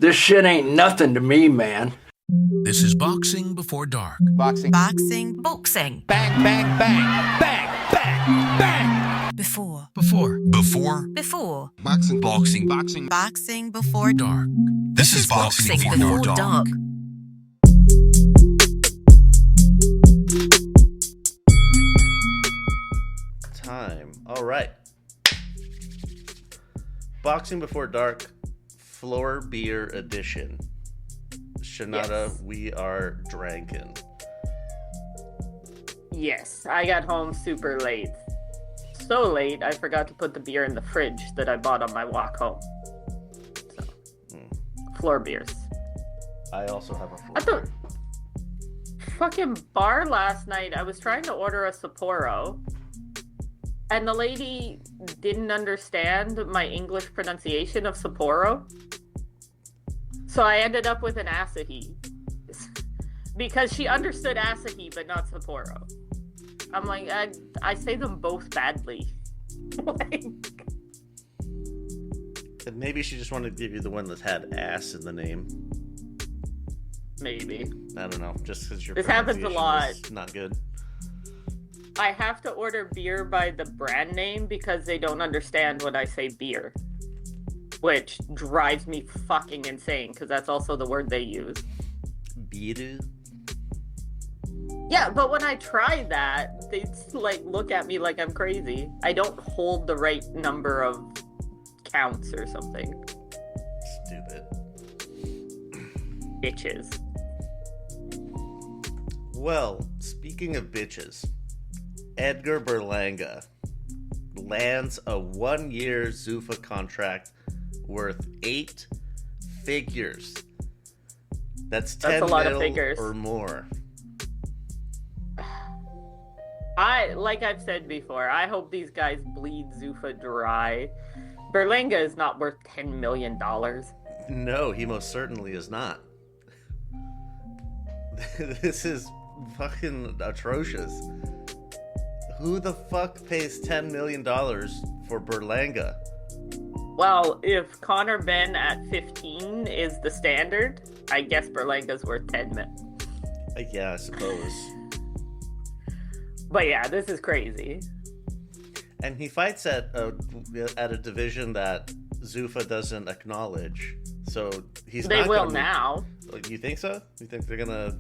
This shit ain't nothing to me, man. This is Boxing Before Dark. Boxing. Boxing. Bang, bang, bang. Bang, bang, bang. Before. Boxing Before Dark. This is Boxing Before Dark. Time. All right. Boxing Before Dark, Floor Beer Edition. Shanada, Yes. we are drinking. Yes, I got home super late. So late, I forgot to put the beer in the fridge that I bought on my walk home. So, floor beers. I also have a floor At the beer. fucking bar last night, I was trying to order a Sapporo, and the lady didn't understand my English pronunciation of Sapporo. So I ended up with an Asahi. Because she understood Asahi, but not Sapporo. I'm like, I say them both badly. Like, And maybe she just wanted to give you the one that had ass in the name. maybe. I don't know, just because your This happens a pronunciation lot. is not good. I have to order beer by the brand name because they don't understand when I say beer. Which drives me fucking insane, because that's also the word they use. Beer? Yeah, but when I try that, they like look at me like I'm crazy. I don't hold the right number of counts or something. Stupid. Bitches. Well, speaking of bitches, Edgar Berlanga lands a 1-year Zuffa contract worth 8 figures. That's 10 a lot of mil figures. or more. Like I've said before, I hope these guys bleed Zuffa dry. Berlanga is not worth $10 million. No, he most certainly is not. This is fucking atrocious. Who the fuck pays $10 million for Berlanga? Well, if Connor Ben at 15 is the standard, I guess Berlanga's worth 10 mil. Yeah, I suppose. But yeah, this is crazy. And he fights at a division that Zuffa doesn't acknowledge. So he's They not will gonna now. You think so? You think they're gonna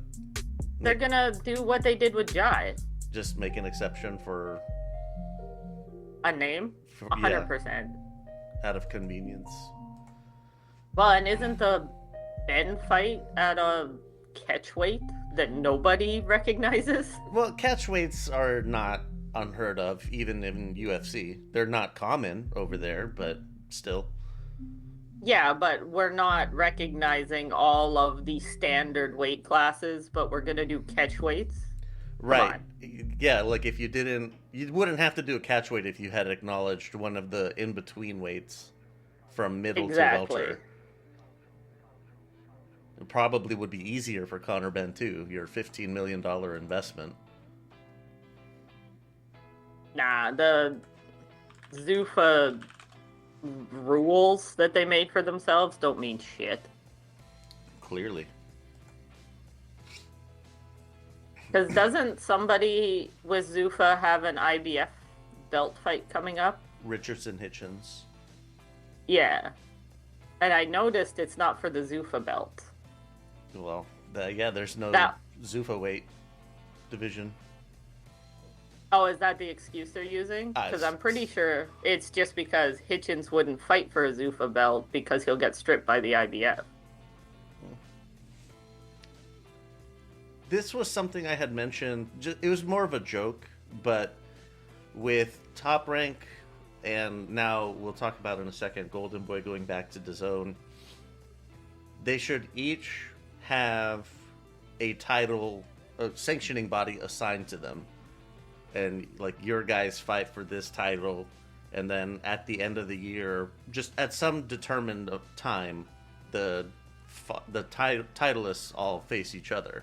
They're gonna do what they did with Jai. just make an exception for A name? yeah, 100%. out of convenience? Well, and isn't the Ben fight at a catch weight that nobody recognizes? Well, catch weights are not unheard of, even in UFC. They're not common over there, but still. Yeah, but we're not recognizing all of the standard weight classes, but we're gonna do catch weights. Right. on. Yeah, like if you wouldn't have to do a catch weight if you had acknowledged one of the in-between weights from middle Exactly. to welter. It probably would be easier for Conor Benn too, your $15 million investment. Nah, the Zuffa rules that they made for themselves don't mean shit. Clearly. Because doesn't somebody with Zuffa have an IBF belt fight coming up? Richardson Hitchens. Yeah. And I noticed it's not for the Zuffa belt. Well, there's no That- Zuffa weight division. Oh, is that the excuse they're using? Because I'm pretty sure it's just because Hitchens wouldn't fight for a Zuffa belt because he'll get stripped by the IBF. This was something I had mentioned. It was more of a joke, but with Top Rank, and now we'll talk about in a second, Golden Boy going back to DAZN, they should each have a title, a sanctioning body assigned to them. And like your guys fight for this title, and then at the end of the year, just at some determined time, the titleists all face each other.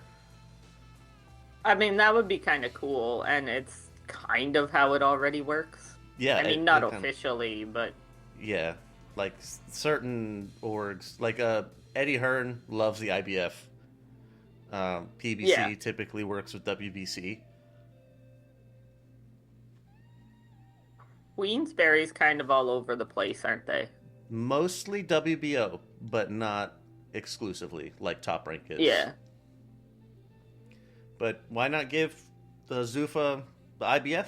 I mean, that would be kind of cool, and it's kind of how it already works. Yeah, I mean, not officially, but yeah, like certain orgs, like Eddie Hearn loves the IBF. PBC Yeah. typically works with WBC. Queensberry's kind of all over the place, aren't they? Mostly WBO, but not exclusively like Top Rank is. Yeah. But why not give the Zuffa the IBF?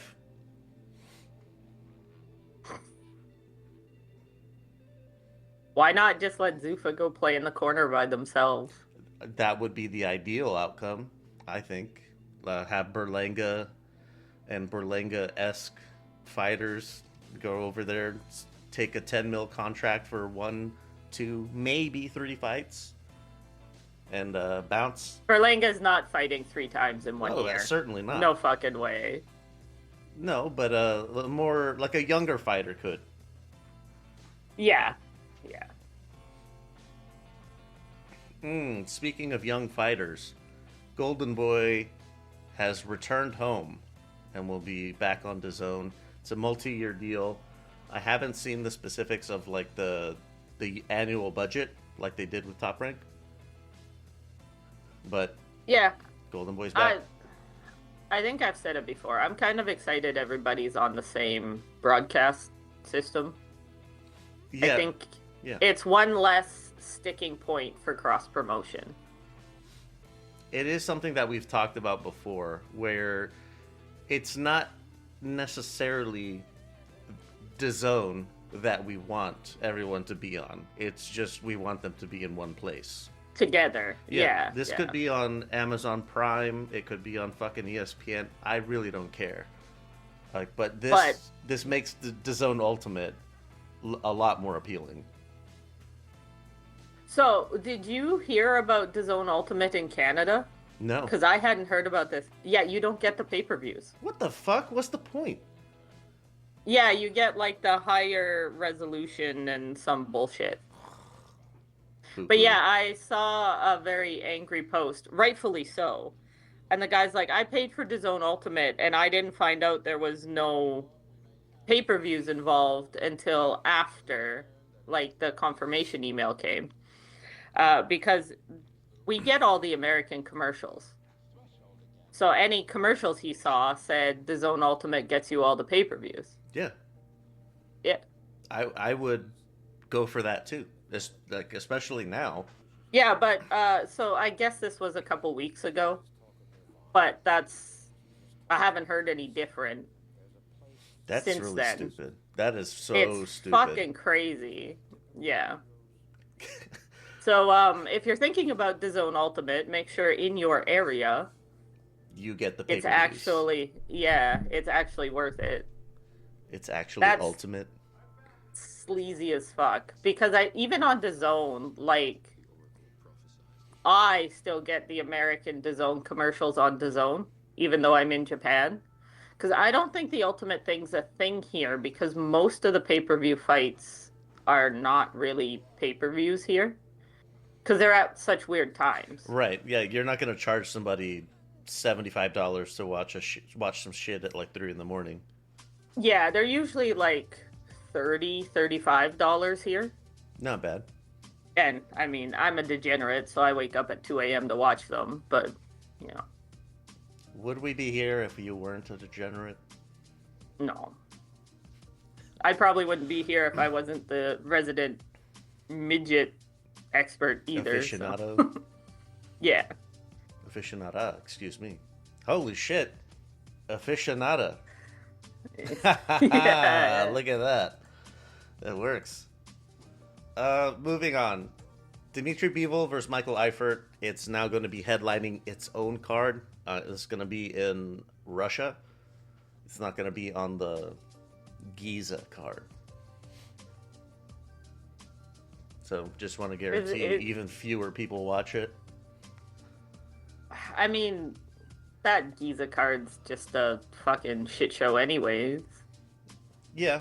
Why not just let Zuffa go play in the corner by themselves? That would be the ideal outcome, I think. Have Berlanga and Berlanga-esque fighters go over there, take a 10 mil contract for 1, 2, maybe 3 fights, and bounce. Berlanga's not fighting 3 times in 1 No, year. certainly not. No fucking way. No, but more like a younger fighter could. Yeah. Speaking of young fighters, Golden Boy has returned home and will be back on DAZN. It's a multi-year deal. I haven't seen the specifics of like the annual budget like they did with Top Rank, but Yeah. Golden Boy's back. I think I've said it before. I'm kind of excited everybody's on the same broadcast system. Yeah, I think yeah. it's one less sticking point for cross promotion. It is something that we've talked about before, where it's not necessarily DAZN that we want everyone to be on. It's just we want them to be in one place. Together. Yeah. This could be on Amazon Prime. It could be on fucking ESPN. I really don't care. Like, but this makes the DAZN Ultimate a lot more appealing. So, did you hear about DAZN Ultimate in Canada? No. Because I hadn't heard about this. Yeah, you don't get the pay-per-views. What the fuck? What's the point? Yeah, you get like the higher resolution and some bullshit. But yeah, I saw a very angry post, rightfully so. And the guy's like, I paid for DAZN Ultimate and I didn't find out there was no pay-per-views involved until after like the confirmation email came. Because we get all the American commercials. So any commercials he saw said DAZN Ultimate gets you all the pay-per-views. Yeah. Yeah. I would go for that too. Especially now. Yeah, but so I guess this was a couple weeks ago. But I haven't heard any different. That's since really then. stupid. That is so It's stupid. fucking crazy. Yeah. So if you're thinking about DAZN Ultimate, make sure in your area you get the it's pay-per-views. it's actually worth it. It's actually That's ultimate. Sleazy as fuck. Because even on DAZN, like, I still get the American DAZN commercials on DAZN, even though I'm in Japan. Because I don't think the Ultimate thing's a thing here, because most of the pay-per-view fights are not really pay-per-views here. Because they're at such weird times. Right. Yeah, you're not going to charge somebody $75 to watch some shit at like 3 a.m. Yeah, they're usually like $30, $35 here. Not bad. And, I mean, I'm a degenerate, so I wake up at 2 a.m. to watch them, but, you know. Would we be here if you weren't a degenerate? No. I probably wouldn't be here if I wasn't the resident midget expert either. Aficionado? So. Yeah. Aficionada, excuse me. Holy shit. Aficionada. Yeah. Look at that. That works. Moving on. Dimitri Bivol versus Michael Eifert. It's now going to be headlining its own card. It's going to be in Russia. It's not going to be on the Giza card. So just want to guarantee even fewer people watch it. I mean, that Giza card's just a fucking shit show anyways. Yeah.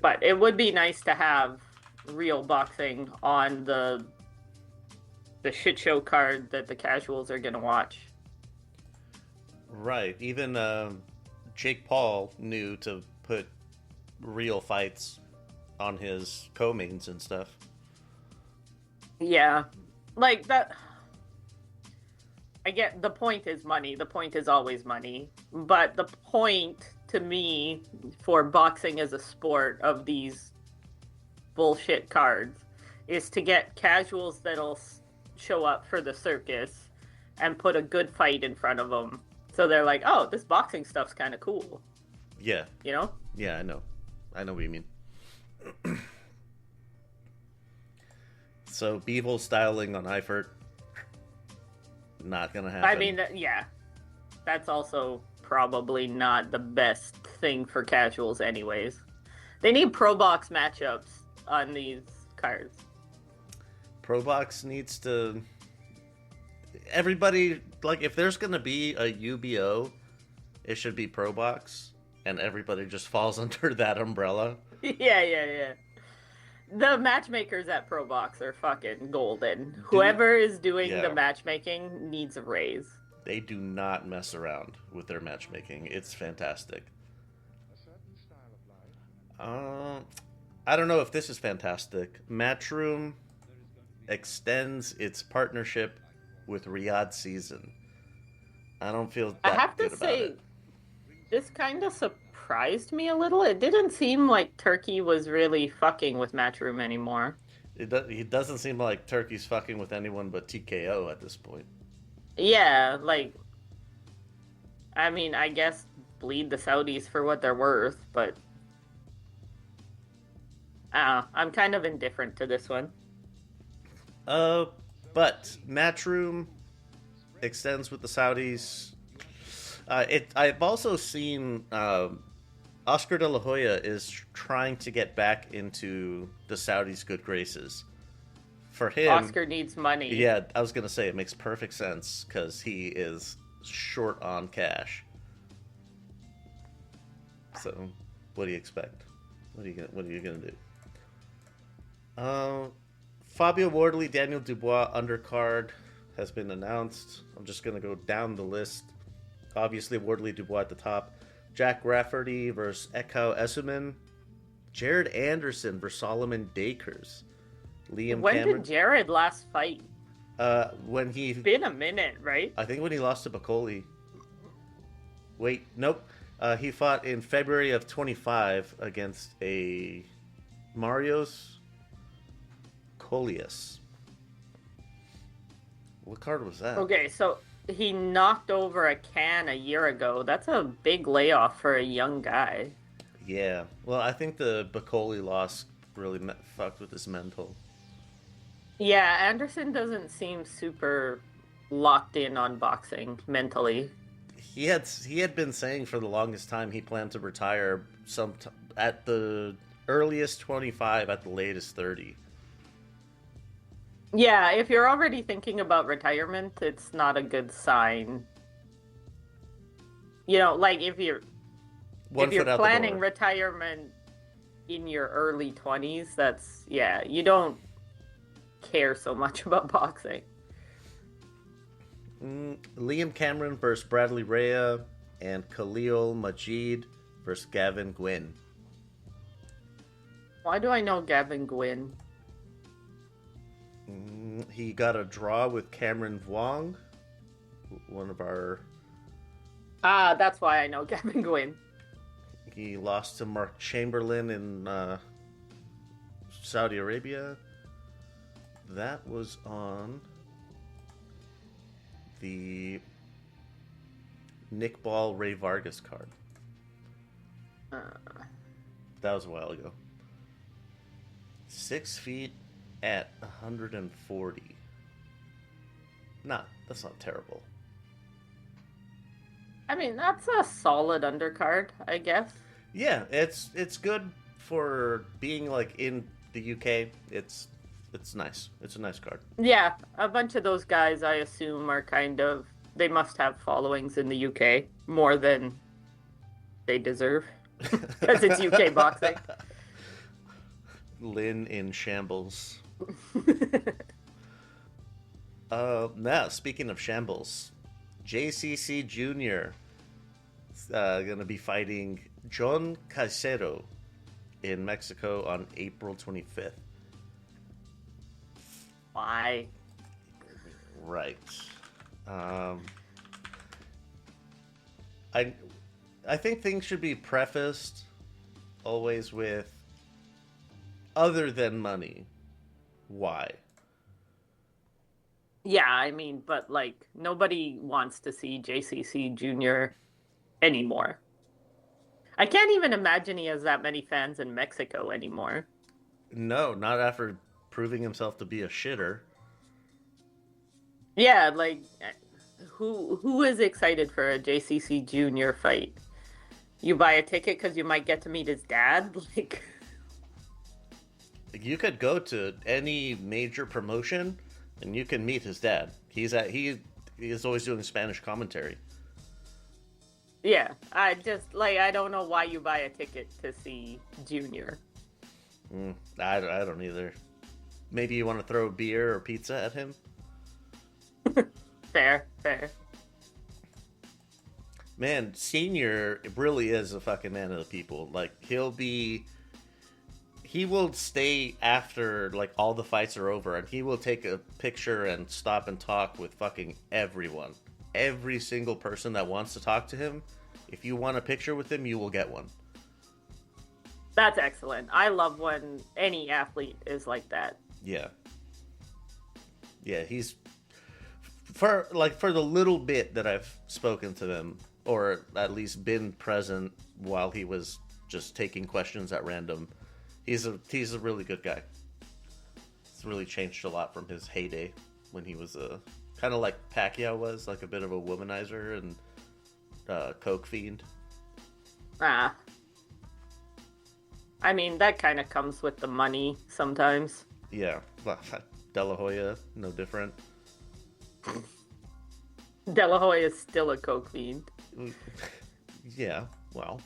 But it would be nice to have real boxing on the shit show card that the casuals are going to watch. Right. Even Jake Paul knew to put real fights on his co-mains and stuff. Yeah. Like, that... I get, the point is money. The point is always money. But the point, to me, for boxing as a sport of these bullshit cards is to get casuals that'll show up for the circus and put a good fight in front of them. So they're like, oh, this boxing stuff's kind of cool. Yeah. You know? Yeah, I know. I know what you mean. So, Beevil styling on Eifert, not gonna happen. I mean, yeah. That's also probably not the best thing for casuals anyways. They need pro box matchups on these cards. Pro Box needs to... Everybody, like, if there's gonna be a UBO, it should be Pro Box, and everybody just falls under that umbrella. Yeah. The matchmakers at Pro Box are fucking golden. Whoever is doing the matchmaking needs a raise. They do not mess around with their matchmaking. It's fantastic. I don't know if this is fantastic. Matchroom extends its partnership with Riyadh Season. I don't feel that I have good to about say, it. this kind of surprised me a little. It didn't seem like Turkey was really fucking with Matchroom anymore. It doesn't seem like Turkey's fucking with anyone but TKO at this point. Yeah, like, I mean, I guess bleed the Saudis for what they're worth, but I'm kind of indifferent to this one. But Matchroom extends with the Saudis. I've also seen Oscar de la Hoya is trying to get back into the Saudis' good graces. For him, Oscar needs money. Yeah, I was gonna say it makes perfect sense because he is short on cash. So, what do you expect? What are you gonna do? Fabio Wardley, Daniel Dubois undercard has been announced. I'm just gonna go down the list. Obviously, Wardley Dubois at the top. Jack Rafferty versus Ekau Essuman. Jared Anderson versus Solomon Dakers. Liam When Cameron. did Jared last fight? When he... It's been a minute, right? I think when he lost to Bacoli. Wait, nope. He fought in February of 25 against a Marios Colias. What card was that? Okay, so he knocked over a can a year ago. That's a big layoff for a young guy. Yeah. Well, I think the Bacoli loss really fucked with his mental. Yeah, Anderson doesn't seem super locked in on boxing mentally. He had been saying for the longest time he planned to retire at the earliest 25, at the latest 30. Yeah, if you're already thinking about retirement, it's not a good sign. You know, like if you're planning retirement in your early 20s, that's, yeah, you don't care so much about boxing. Liam Cameron versus Bradley Rea, and Khalil Majid versus Gavin Gwynn. Why do I know Gavin Gwynn? He got a draw with Cameron Vuong, one of our... That's why I know Gavin Gwynn. He lost to Mark Chamberlain in Saudi Arabia. That was on the Nick Ball Ray Vargas card. That was a while ago. 6 feet at 140. That's not terrible. I mean, that's a solid undercard, I guess. Yeah, it's good for being like in the UK. It's nice. It's a nice card. Yeah, a bunch of those guys, I assume, are kind of... They must have followings in the UK more than they deserve. Because it's UK boxing. Lynn in shambles. Now, speaking of shambles, JCC Jr. is going to be fighting John Caicedo in Mexico on April 25th. Why? Right. I think things should be prefaced always with other than money. Why? Yeah, I mean, but like nobody wants to see JCC Jr. anymore. I can't even imagine he has that many fans in Mexico anymore. No, not after proving himself to be a shitter. Yeah, like who is excited for a JCC Jr. fight? You buy a ticket because you might get to meet his dad? Like, You could go to any major promotion and you can meet his dad. He is always doing Spanish commentary. yeah, I don't know why you buy a ticket to see Junior. I don't either. Maybe you want to throw beer or pizza at him? Fair. Man, Senior really is a fucking man of the people. Like, he will stay after, like, all the fights are over, and he will take a picture and stop and talk with fucking everyone. Every single person that wants to talk to him. If you want a picture with him, you will get one. That's excellent. I love when any athlete is like that. Yeah. Yeah, he's... For the little bit that I've spoken to him, or at least been present while he was just taking questions at random, he's a really good guy. It's really changed a lot from his heyday when he was kind of like Pacquiao was, like a bit of a womanizer and coke fiend. I mean, that kind of comes with the money sometimes. Yeah, well, De La Hoya, no different. De La Hoya is still a coke fiend. Yeah, well.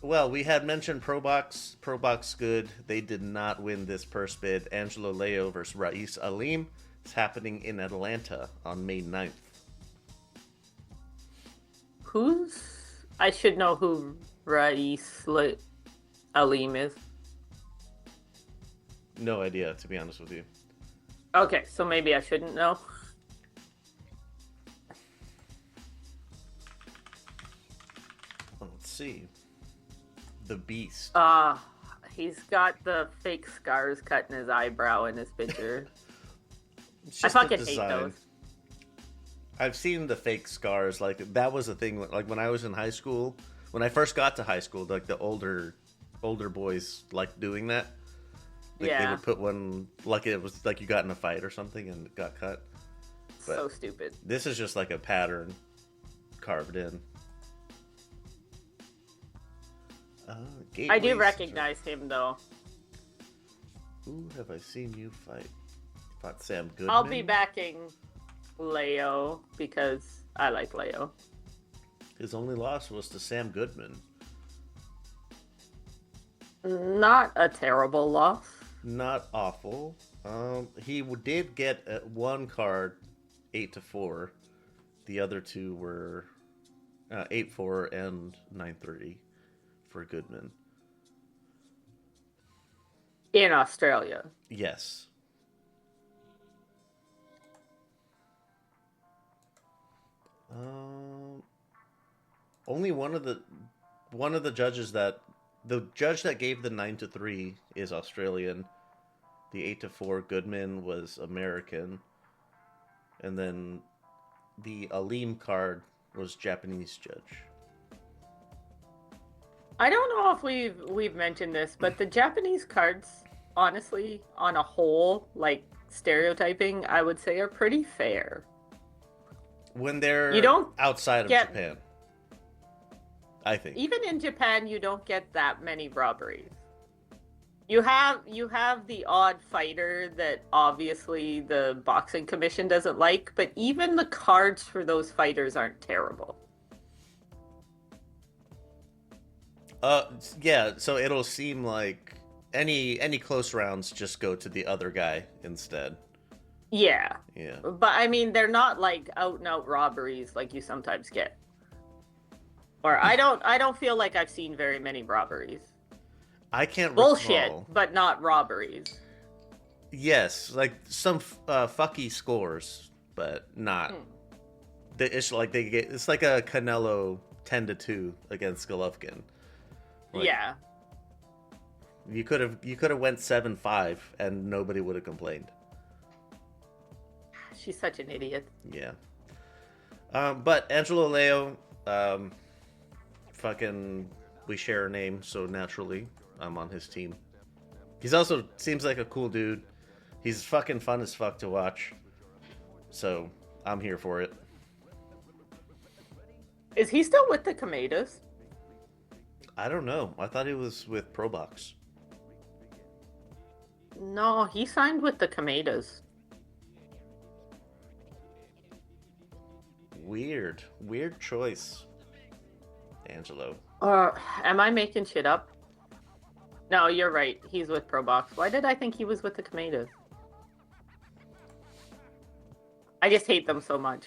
Well, we had mentioned Probox. Probox good. They did not win this purse bid. Angelo Leo versus Rais Alim. It's happening in Atlanta on May 9th. I should know who Rais Alim is. No idea, to be honest with you. Okay, so maybe I shouldn't know. Let's see. The Beast. He's got the fake scars cut in his eyebrow in his picture. It's I just the fucking hate design. those. I've seen the fake scars. Like, that was a thing. Like, when I was in high school, when I first got to high school, like, the older boys liked doing that. Like, Yeah. They would put one, like it was like you got in a fight or something and it got cut. But So stupid. this is just like a pattern carved in. I do recognize him, though. Who have I seen you fight? Fought Sam Goodman. I'll be backing Leo because I like Leo. His only loss was to Sam Goodman. Not a terrible loss. Not awful. He did get one card 8-4. The other two were 8-4 and 9-3 for Goodman. In Australia. Yes. Only one of the judges the judge that gave the 9-3 is Australian. The 8-4 Goodman was American, and then the Alim card was Japanese judge. I don't know if we've mentioned this, but the Japanese cards, honestly, on a whole, like stereotyping, I would say are pretty fair. When they're You don't outside of get- Japan, I think. Even in Japan, you don't get that many robberies. You have the odd fighter that obviously the boxing commission doesn't like, but even the cards for those fighters aren't terrible. Yeah, so it'll seem like any close rounds just go to the other guy instead. Yeah. Yeah. But I mean, they're not like out and out robberies like you sometimes get. Or I don't feel like I've seen very many robberies. I can't Bullshit, recall. but not robberies. Yes, like some fucky scores, but not. It's like it's like a Canelo 10-2 against Golovkin. Like, Yeah. You could have went 7-5 and nobody would have complained. She's such an idiot. Yeah. But Angelo Leo, fucking, we share a name, so naturally I'm on his team. He's also seems like a cool dude. He's fucking fun as fuck to watch. So I'm here for it. Is he still with the Kamedas? I don't know. I thought he was with ProBox. No, he signed with the Kamedas. Weird choice, Angelo. Am I making shit up? No, you're right. He's with ProBox. Why did I think he was with the Kamedas? I just hate them so much.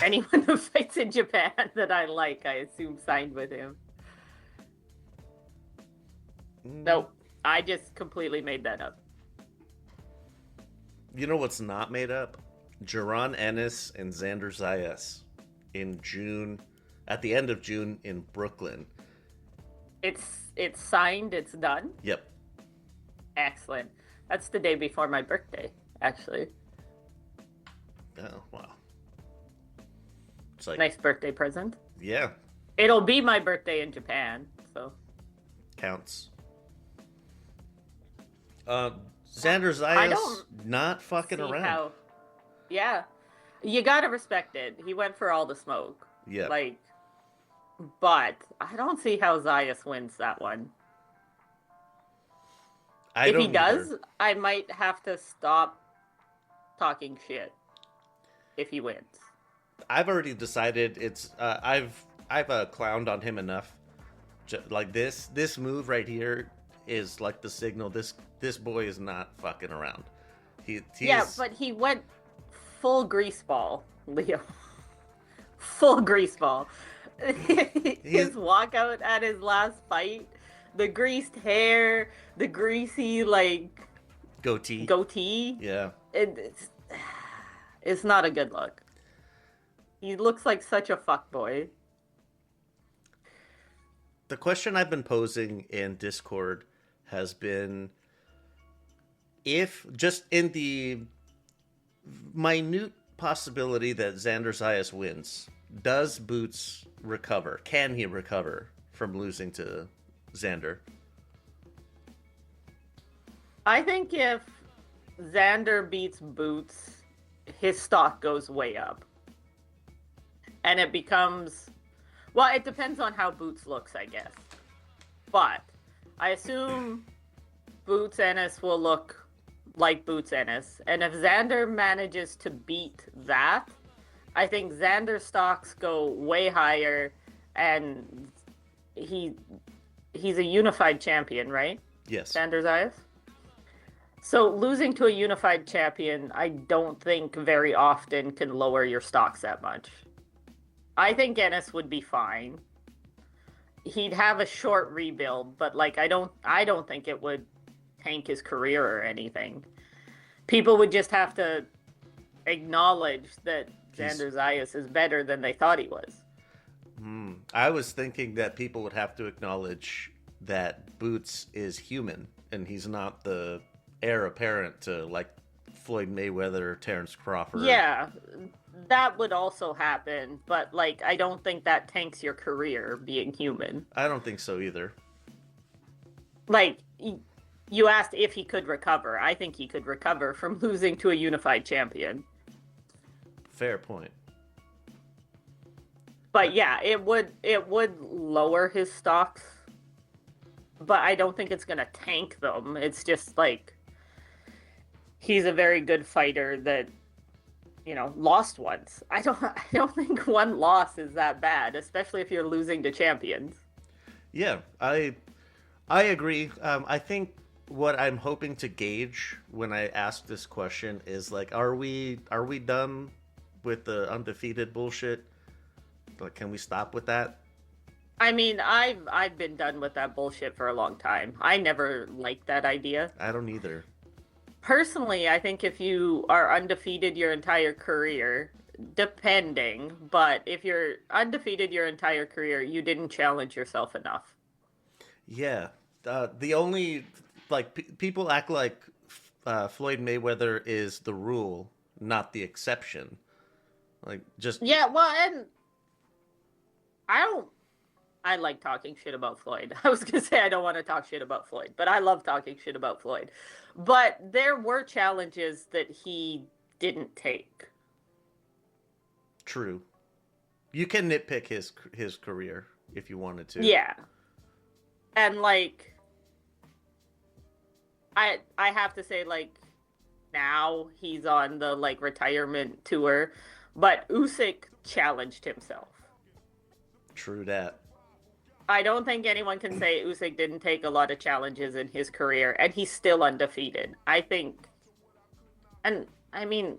Anyone who fights in Japan that I like, I assume signed with him. Nope. I just completely made that up. You know what's not made up? Jaron Ennis and Xander Zayas in June, at the end of June in Brooklyn. It's signed, it's done? Yep. Excellent. That's the day before my birthday, actually. Oh, wow. It's like, Nice birthday present. yeah, It'll be my birthday in Japan, so. counts. Xander I Zayas don't not fucking See around. how... Yeah. You gotta respect it. He went for all the smoke. Yeah. Like, but I don't see how Zayas wins that one. I If don't he does, either. I might have to stop talking shit if he wins. I've already decided it's. I've clowned on him enough. Like this move right here is like the signal. This boy is not fucking around. Yeah, but he went full greaseball, Leo. Full greaseball. His walkout at his last fight, the greased hair, the greasy goatee. Yeah. It's not a good look. He looks like such a fuckboy. The question I've been posing in Discord has been, if just in the minute possibility that Xander Zayas wins, does Boots recover? Can he recover from losing to Xander? I think if Xander beats Boots, his stock goes way up. And it becomes... Well, it depends on how Boots looks, I guess. But I assume Boots Ennis will look like Boots Ennis. And if Xander manages to beat that, I think Xander's stocks go way higher, and he's a unified champion, right? Yes. Xander Zayas? So losing to a unified champion, I don't think very often can lower your stocks that much. I think Ennis would be fine. He'd have a short rebuild, but I don't think it would tank his career or anything. People would just have to acknowledge that Xander Zayas is better than they thought he was. I was thinking that people would have to acknowledge that Boots is human and he's not the heir apparent to like Floyd Mayweather, Terrence Crawford. Yeah, that would also happen, but I don't think that tanks your career being human. I don't think so either. You asked if he could recover. I think he could recover from losing to a unified champion. Fair point. But yeah, it would lower his stocks. But I don't think it's gonna tank them. It's just he's a very good fighter that lost once. I don't think one loss is that bad, especially if you're losing to champions. Yeah, I agree. I think what I'm hoping to gauge when I ask this question is are we done with the undefeated bullshit? Can we stop with that? I mean, I've been done with that bullshit for a long time. I never liked that idea. I don't either. Personally, I think if you are undefeated your entire career, depending, but if you're undefeated your entire career, you didn't challenge yourself enough. Yeah. The only people act like Floyd Mayweather is the rule, not the exception. Like just Yeah, well, and I like talking shit about Floyd. I was gonna say I don't want to talk shit about Floyd, but I love talking shit about Floyd. But there were challenges that he didn't take. true. You can nitpick his career if you wanted to. Yeah. And like I have to say, like, now he's on the like retirement tour, but Usyk challenged himself. True that. I don't think anyone can say Usyk didn't take a lot of challenges in his career, and he's still undefeated. I think, and I mean,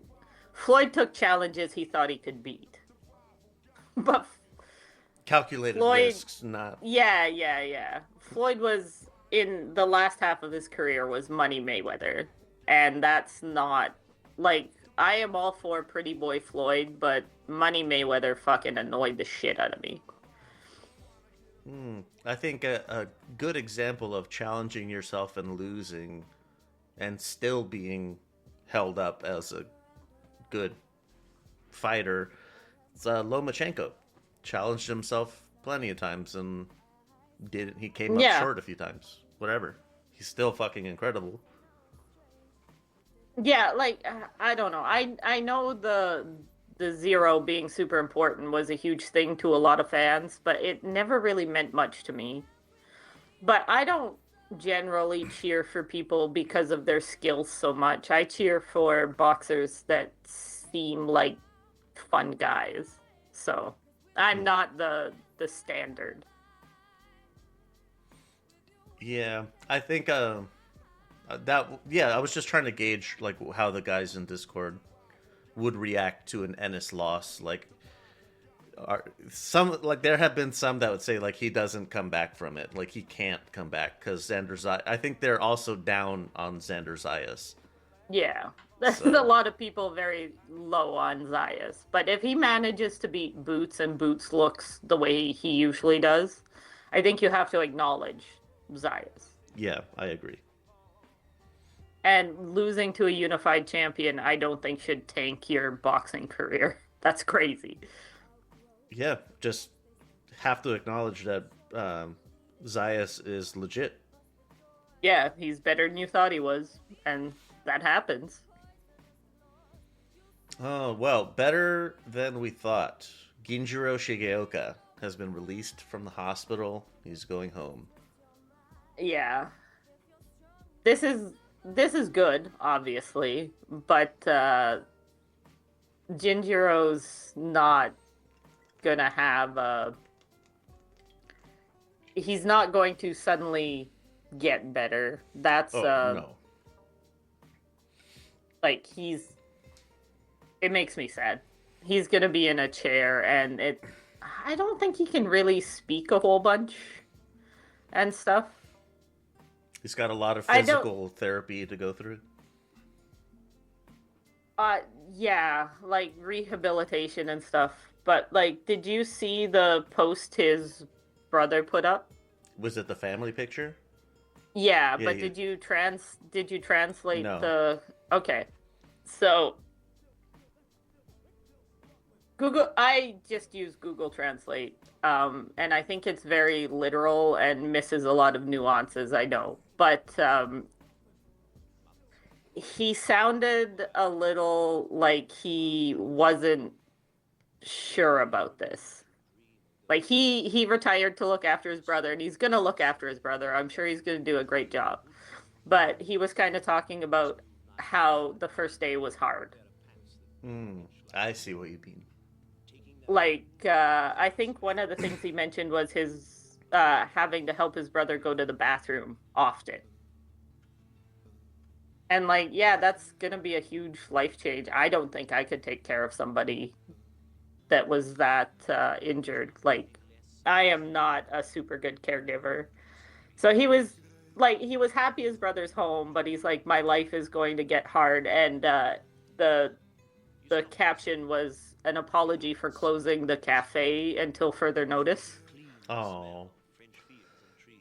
Floyd took challenges he thought he could beat, but Calculated Floyd, risks, not. yeah. Floyd was in the last half of his career was Money Mayweather, and that's not like I am all for Pretty Boy Floyd, but Money Mayweather fucking annoyed the shit out of me. I think a good example of challenging yourself and losing and still being held up as a good fighter is Lomachenko. Challenged himself plenty of times and he came up short a few times. Whatever. He's still fucking incredible. Yeah, like I don't know. I know the zero being super important was a huge thing to a lot of fans, but it never really meant much to me. But I don't generally cheer for people because of their skills so much. I cheer for boxers that seem like fun guys. So I'm not the standard. Yeah, I think I was just trying to gauge like how the guys in Discord would react to an Ennis loss. Like, there have been some that would say like he doesn't come back from it, like he can't come back because Xander Zayas. I think they're also down on Xander Zayas. Yeah, there's a lot of people very low on Zayas, but if he manages to beat Boots and Boots looks the way he usually does, I think you have to acknowledge Zayas. Yeah, I agree. And losing to a unified champion, I don't think should tank your boxing career. That's crazy. Yeah, just have to acknowledge that Zayas is legit. Yeah, he's better than you thought he was, and that happens. Oh, well, better than we thought. Ginjiro Shigeoka has been released from the hospital. He's going home. Yeah. This is good, obviously, but Ginjiro's not gonna have he's not going to suddenly get better. That's no. Like it makes me sad. He's gonna be in a chair, and I don't think he can really speak a whole bunch and stuff. He's got a lot of physical therapy to go through. Yeah, like rehabilitation and stuff. But like, did you see the post his brother put up? Was it the family picture? Yeah, but did you translate No. Okay. So I just use Google Translate. And I think it's very literal and misses a lot of nuances, I know. But he sounded a little like he wasn't sure about this. Like he retired to look after his brother, and he's going to look after his brother. I'm sure he's going to do a great job. But he was kind of talking about how the first day was hard. I see what you mean. Like, I think one of the things he mentioned was his having to help his brother go to the bathroom often. And like, yeah, that's going to be a huge life change. I don't think I could take care of somebody that was that injured. Like, I am not a super good caregiver. So he was happy his brother's home, but he's like, my life is going to get hard. And the caption was an apology for closing the cafe until further notice. Oh,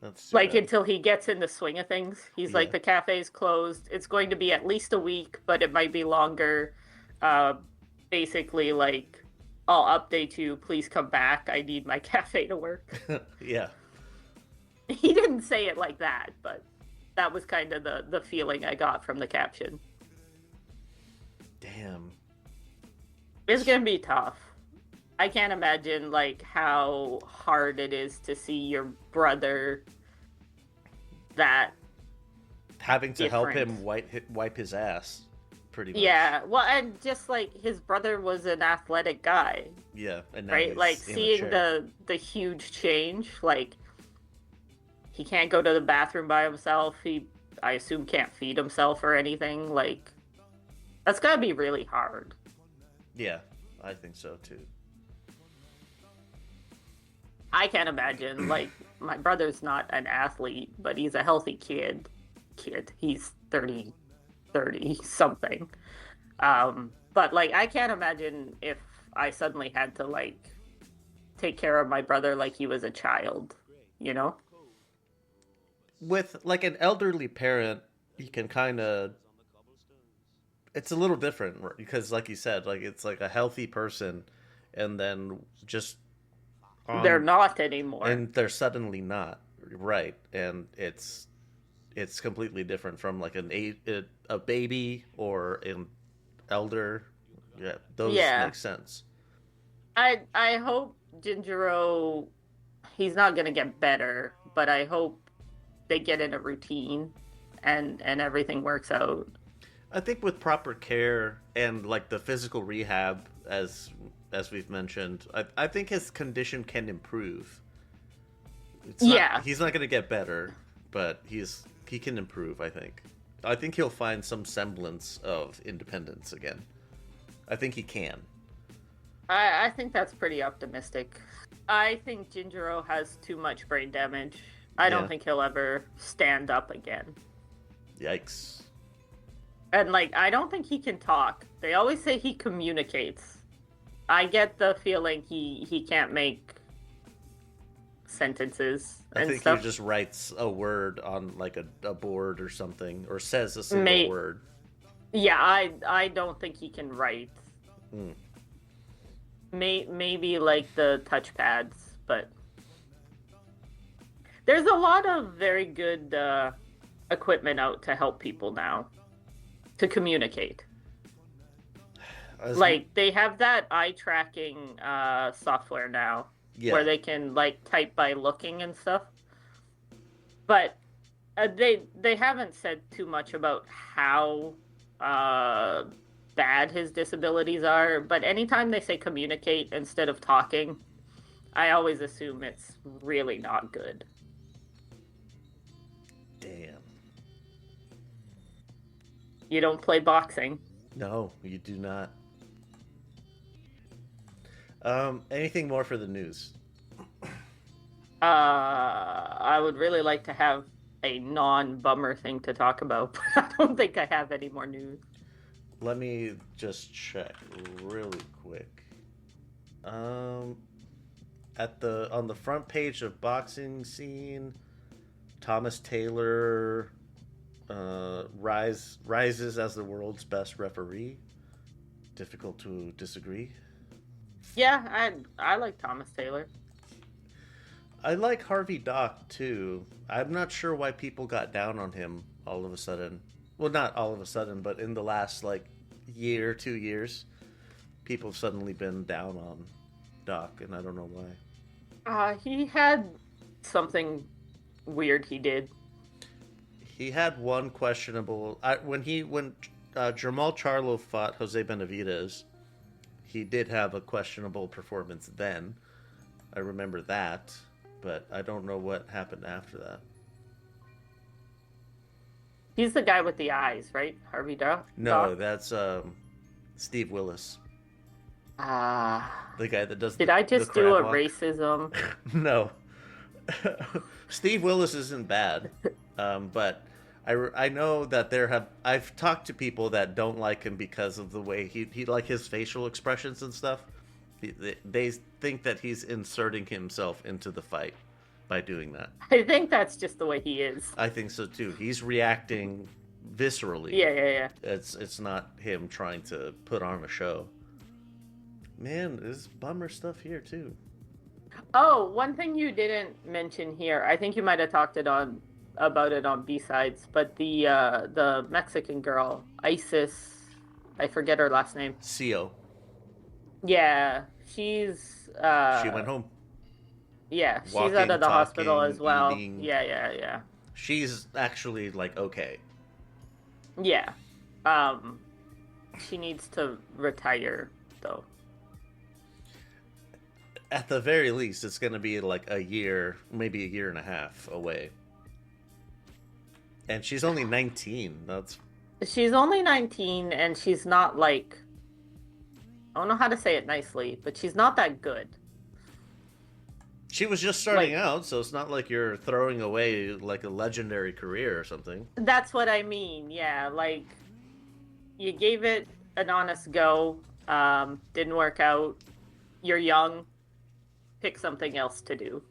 that's Like bad. until he gets in the swing of things. He's like, Yeah. the cafe's closed. It's going to be at least a week, but it might be longer. Basically, like, I'll update you. Please come back. I need my cafe to work. Yeah. He didn't say it like that, but that was kind of the feeling I got from the caption. Damn. It's gonna be tough. I can't imagine like how hard it is to see your brother that Having to help different. him wipe his ass, pretty much. Yeah, well, and just like his brother was an athletic guy, Yeah, and now right? he's Like in a seeing chair. the huge change, like he can't go to the bathroom by himself. I assume can't feed himself or anything. Like that's gotta be really hard. Yeah, I think so too. I can't imagine. Like my brother's not an athlete, but he's a healthy kid. He's 30 something. But like I can't imagine if I suddenly had to like take care of my brother like he was a child, you know? With like an elderly parent, you can kind of. It's a little different because, like you said, like it's like a healthy person, and then just They're not anymore. and they're suddenly not, right? And it's completely different from like a baby or an elder. Yeah, those Yeah. make sense. I hope Jinjiro, he's not gonna get better, but I hope they get in a routine and everything works out. I think with proper care and like the physical rehab, as we've mentioned, I think his condition can improve. Yeah. He's not going to get better, but he can improve. I think he'll find some semblance of independence again. I think he can. I think that's pretty optimistic. I think Jinjiro has too much brain damage. I don't Yeah. think he'll ever stand up again. Yikes. And like I don't think he can talk. They always say he communicates. I get the feeling he can't make sentences I and think stuff. he just writes a word on like a board or something, or says a single May- word. Yeah, I don't think he can write. Mm. Maybe like the touchpads, but there's a lot of very good equipment out to help people now to communicate. Like they have that eye tracking software now, Yeah. where they can like type by looking and stuff. But they haven't said too much about how bad his disabilities are. But anytime they say communicate instead of talking, I always assume it's really not good. Damn. You don't play boxing. No, you do not. Anything more for the news? I would really like to have a non-bummer thing to talk about, but I don't think I have any more news. Let me just check really quick. On the front page of Boxing Scene, Thomas Taylor rises as the world's best referee. Difficult to disagree. Yeah, I like Thomas Taylor. I like Harvey Dock too. I'm not sure why people got down on him all of a sudden. Well, not all of a sudden, but in the last like year, 2 years, people have suddenly been down on Doc, and I don't know why. He had something weird he did. He had one questionable when Jermall Charlo fought Jose Benavidez. He did have a questionable performance then. I remember that, but I don't know what happened after that. He's the guy with the eyes, right? Harvey Doc? No, that's Steve Willis. The guy that does. Did I just the do a crab walk. racism? No. Steve Willis isn't bad, but I know that I've talked to people that don't like him because of the way he like his facial expressions and stuff. They think that he's inserting himself into the fight by doing that. I think that's just the way he is. I think so too. He's reacting viscerally. Yeah. It's not him trying to put on a show. Man, there's bummer stuff here too. Oh, one thing you didn't mention here, I think you might have talked about it on B-sides, but the Mexican girl, Isis, I forget her last name. CO. Yeah, she's She went home. Yeah, she's Walking, out of the hospital talking, as well. eating. Yeah. She's actually like okay. Yeah. She needs to retire though. At the very least, it's going to be like a year, maybe a year and a half away. And she's only 19. She's only 19 and she's not like, I don't know how to say it nicely, but she's not that good. She was just starting out, so it's not like you're throwing away like a legendary career or something. That's what I mean. Yeah, like you gave it an honest go, didn't work out. You're young. Pick something else to do.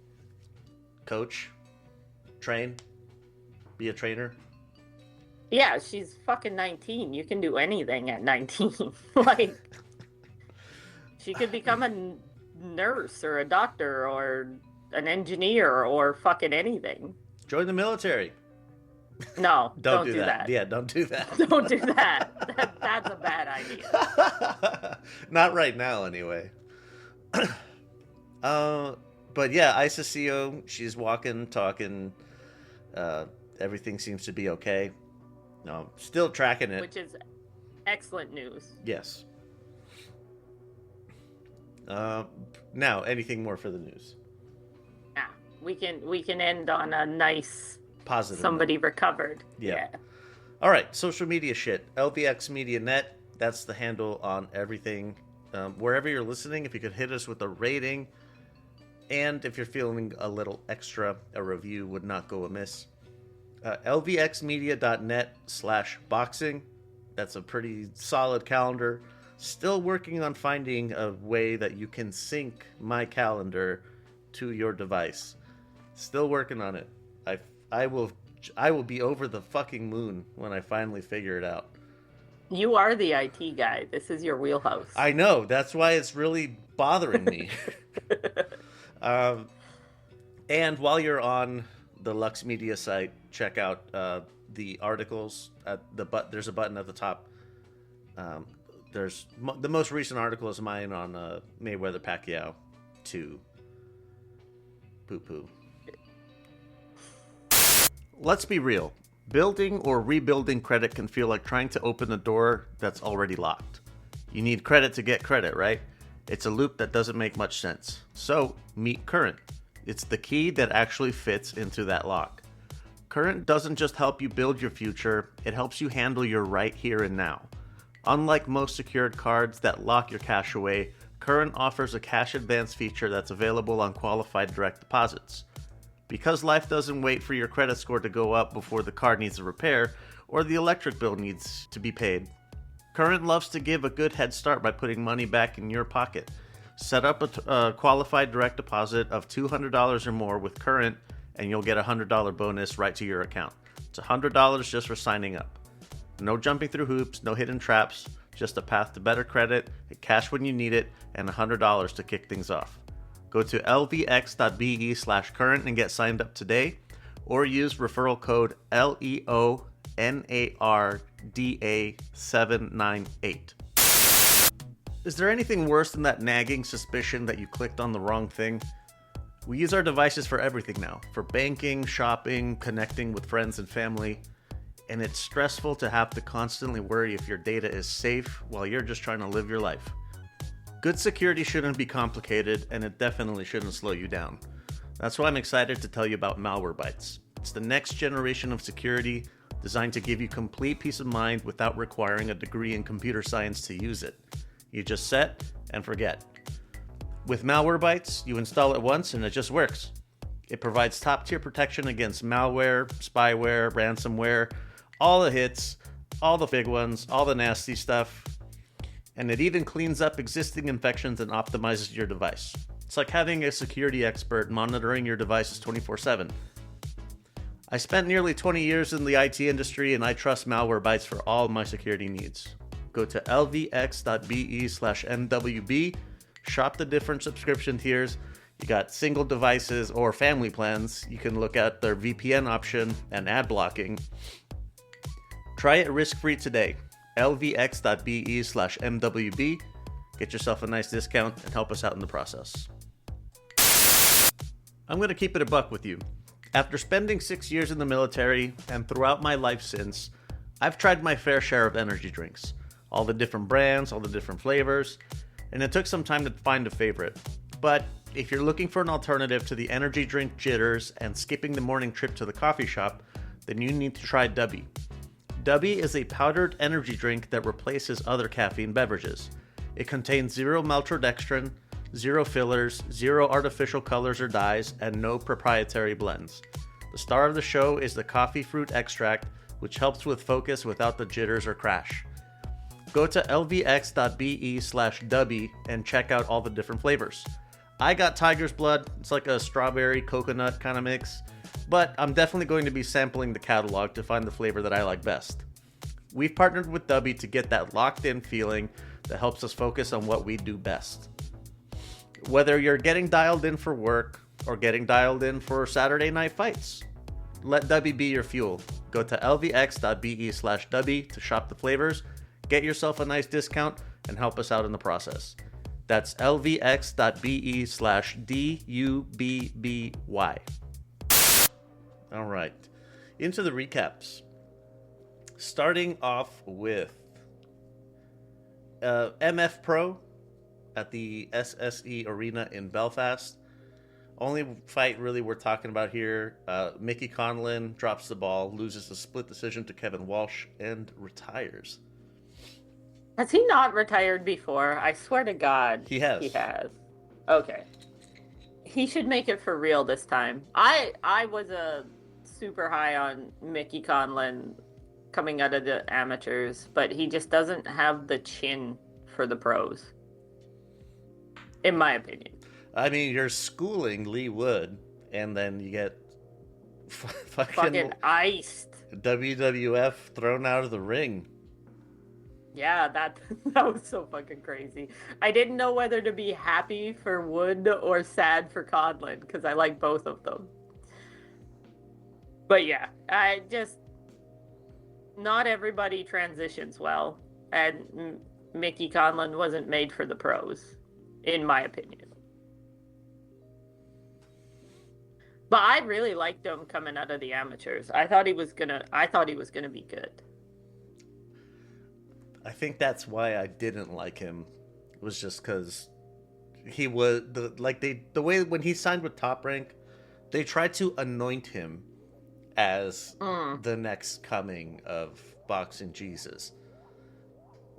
Coach, train, be a trainer. Yeah, she's fucking 19. You can do anything at 19. Like, she could become a nurse or a doctor or an engineer or fucking anything. Join the military. No, Don't do that. Yeah, don't do that. Don't do that. That's a bad idea. Not right now, anyway. But yeah, Isis CO, she's walking, talking. Everything seems to be okay. No, still tracking it. Which is excellent news. Yes. Now, anything more for the news? Yeah, we can end on a nice Positive. somebody recovered. Yeah. All right, social media shit. LVX Media Net. That's the handle on everything. Wherever you're listening, if you could hit us with a rating, and if you're feeling a little extra, a review would not go amiss. lvxmedia.net/boxing. That's a pretty solid calendar. Still working on finding a way that you can sync my calendar to your device. Still working on it. I will be over the fucking moon when I finally figure it out. You are the IT guy. This is your wheelhouse. I know. That's why it's really bothering me. And while you're on the Lux Media site, check out the articles. There's a button at the top. The most recent article is mine on Mayweather Pacquiao 2. Poo-poo. Let's be real. Building or rebuilding credit can feel like trying to open a door that's already locked. You need credit to get credit, right? It's a loop that doesn't make much sense. So, meet Current. It's the key that actually fits into that lock. Current doesn't just help you build your future, it helps you handle your right here and now. Unlike most secured cards that lock your cash away, Current offers a cash advance feature that's available on qualified direct deposits. Because life doesn't wait for your credit score to go up before the card needs a repair or the electric bill needs to be paid, Current loves to give a good head start by putting money back in your pocket. Set up a qualified direct deposit of $200 or more with Current, and you'll get a $100 bonus right to your account. It's $100 just for signing up. No jumping through hoops, no hidden traps, just a path to better credit, cash when you need it, and $100 to kick things off. Go to lvx.be/current and get signed up today, or use referral code LEONARDA798. Is there anything worse than that nagging suspicion that you clicked on the wrong thing? We use our devices for everything now, for banking, shopping, connecting with friends and family, and it's stressful to have to constantly worry if your data is safe while you're just trying to live your life. Good security shouldn't be complicated, and it definitely shouldn't slow you down. That's why I'm excited to tell you about Malwarebytes. It's the next generation of security designed to give you complete peace of mind without requiring a degree in computer science to use it. You just set and forget. With Malwarebytes, you install it once and it just works. It provides top-tier protection against malware, spyware, ransomware, all the hits, all the big ones, all the nasty stuff. And it even cleans up existing infections and optimizes your device. It's like having a security expert monitoring your devices 24/7. I spent nearly 20 years in the IT industry and I trust Malwarebytes for all my security needs. Go to lvx.be/mwb, shop the different subscription tiers. You got single devices or family plans. You can look at their VPN option and ad blocking. Try it risk-free today. lvx.be/mwb. Get yourself a nice discount and help us out in the process. I'm going to keep it a buck with you. After spending 6 years in the military and throughout my life since, I've tried my fair share of energy drinks. All the different brands, all the different flavors, and it took some time to find a favorite. But if you're looking for an alternative to the energy drink jitters and skipping the morning trip to the coffee shop, then you need to try Dubby. Dubby is a powdered energy drink that replaces other caffeine beverages. It contains 0 maltodextrin, 0 fillers, 0 artificial colors or dyes, and no proprietary blends. The star of the show is the coffee fruit extract, which helps with focus without the jitters or crash. Go to lvx.be/dubby and check out all the different flavors. I got Tiger's Blood. It's like a strawberry coconut kind of mix, but I'm definitely going to be sampling the catalog to find the flavor that I like best. We've partnered with Dubby to get that locked-in feeling that helps us focus on what we do best. Whether you're getting dialed in for work or getting dialed in for Saturday night fights, let Dubby be your fuel. Go to lvx.be/dubby to shop the flavors, get yourself a nice discount, and help us out in the process. That's lvx.be/dubby. All right, into the recaps. Starting off with MF Pro at the SSE Arena in Belfast. Only fight really we're talking about here. Mickey Conlon drops the ball, loses a split decision to Kevin Walsh, and retires. Has he not retired before? I swear to God. He has. He has. Okay. He should make it for real this time. I was a super high on Mickey Conlon coming out of the amateurs, but he just doesn't have the chin for the pros. In my opinion. I mean, you're schooling Lee Wood, and then you get fucking iced. WWF thrown out of the ring. Yeah, that was so fucking crazy. I didn't know whether to be happy for Wood or sad for Conlon, because I like both of them. But yeah, not everybody transitions well, and Mickey Conlon wasn't made for the pros, in my opinion. But I really liked him coming out of the amateurs. I thought he was gonna be good. I think that's why I didn't like him. It was just because he was the way when he signed with Top Rank, they tried to anoint him as the next coming of Boxing Jesus.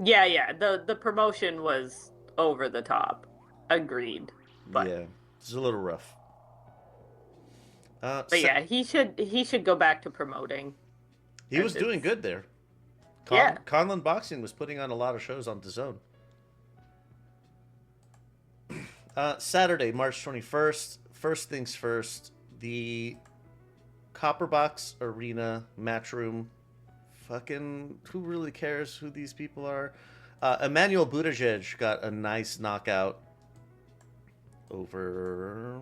Yeah. The promotion was over the top. Agreed. But yeah, it's a little rough. But yeah, he should go back to promoting. He was doing good there. Conlon Boxing was putting on a lot of shows on DAZN. Saturday, March 21st. First things first, the Copperbox Arena match room. Fucking, who really cares who these people are? Emmanuel Buttigieg got a nice knockout over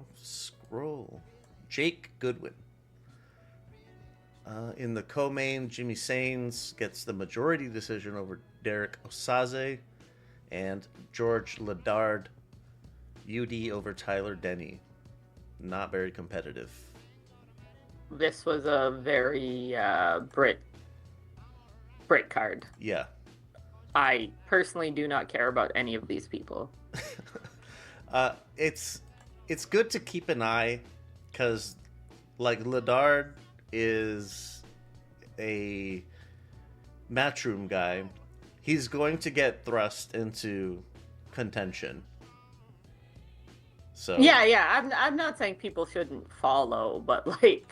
Jake Goodwin. In the co-main, Jimmy Sains gets the majority decision over Derek Osaze, and George Ladard, UD over Tyler Denny. Not very competitive. This was a very Brit card. Yeah. I personally do not care about any of these people. It's good to keep an eye, because like Ladard is a matchroom guy. He's going to get thrust into contention. So Yeah. I'm not saying people shouldn't follow, but like,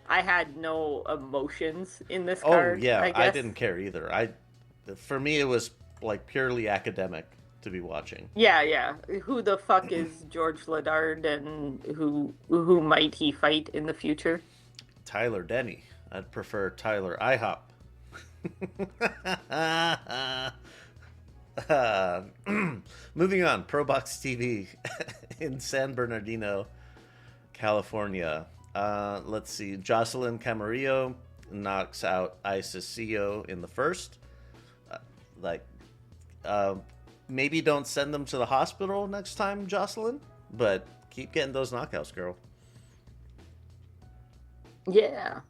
I had no emotions in this card. Oh yeah, I I guess. didn't care either. For me, it was like purely academic to be watching. Yeah. Who the fuck is George Ledard, and who might he fight in the future? Tyler Denny. I'd prefer Tyler IHOP. Moving on, ProBox TV in San Bernardino, California. Let's see. Jocelyn Camarillo knocks out Isis CEO in the first. Maybe don't send them to the hospital next time, Jocelyn, but keep getting those knockouts, girl. Yeah.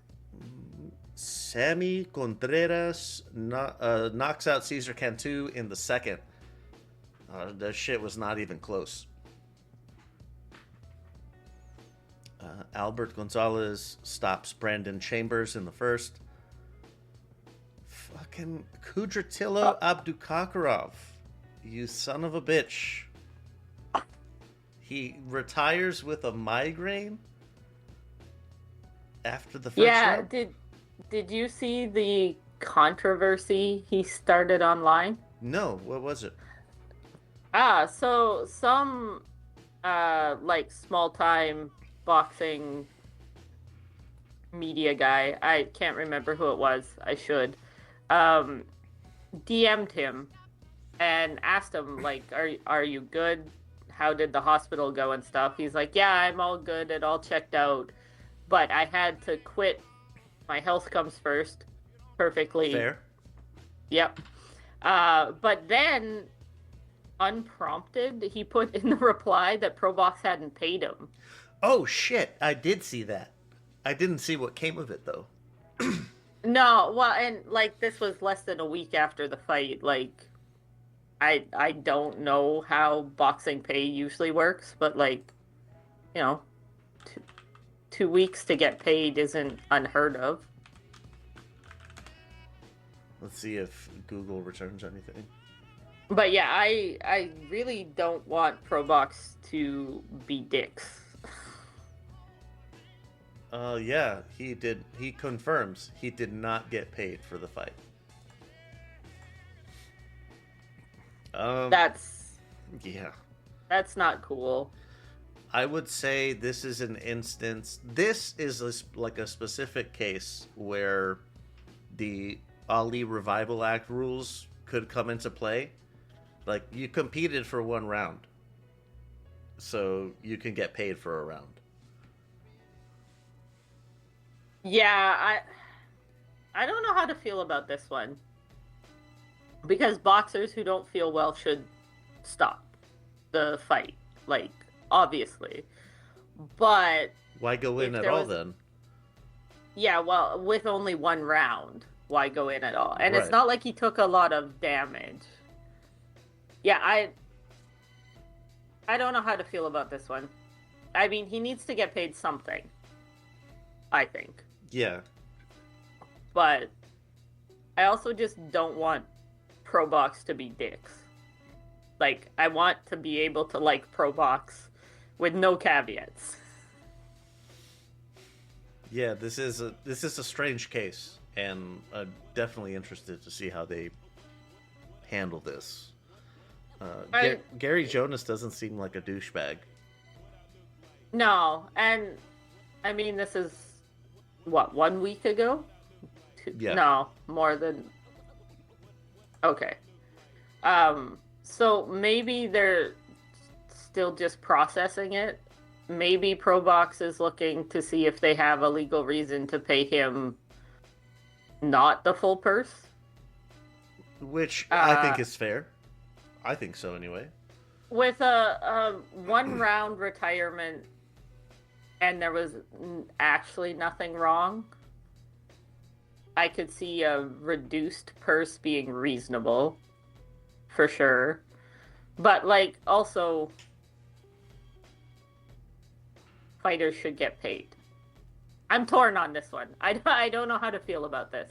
Sammy Contreras knocks out Cesar Cantu in the second. That shit was not even close. Albert Gonzalez stops Brandon Chambers in the first. Fucking Kudratilla Abdukakarov. You son of a bitch. He retires with a migraine after the first round? Did you see the controversy he started online? No, what was it? So some like small time boxing media guy, I can't remember who it was, I should, DM'd him and asked him, like, are you good? How did the hospital go and stuff? He's like, yeah, I'm all good, it all checked out, but I had to quit. My health comes first. Perfectly fair. Yep. But then, unprompted, he put in the reply that ProBox hadn't paid him. Oh shit, I did see that. I didn't see what came of it though. No, well, and like this was less than a week after the fight. Like, I don't know how boxing pay usually works, but like, you know, 2 weeks to get paid isn't unheard of. Let's see if Google returns anything. But yeah, I really don't want ProBox to be dicks. Yeah, he did. He confirms he did not get paid for the fight. That's not cool. I would say this is an instance. This is like a specific case where the Ali Revival Act rules could come into play. Like, you competed for one round, so you can get paid for a round. Yeah, I don't know how to feel about this one. Because boxers who don't feel well should stop the fight. Like, obviously. But why go in at all then? Yeah, well, with only one round, why go in at all? And Right. It's not like he took a lot of damage. Yeah, I don't know how to feel about this one. I mean, he needs to get paid something, I think. Yeah. But I also just don't want ProBox to be dicks. Like, I want to be able to like ProBox with no caveats. Yeah, this is a strange case, and I'm definitely interested to see how they handle this. Gary Jonas doesn't seem like a douchebag. No, and I mean, this is what, 1 week ago? Yeah. No, more than. Okay. So maybe they're still just processing it. Maybe ProBox is looking to see if they have a legal reason to pay him not the full purse. Which I think is fair. I think so anyway. With a 1 round retirement and there was actually nothing wrong, I could see a reduced purse being reasonable, for sure. But, like, also, fighters should get paid. I'm torn on this one. I don't know how to feel about this.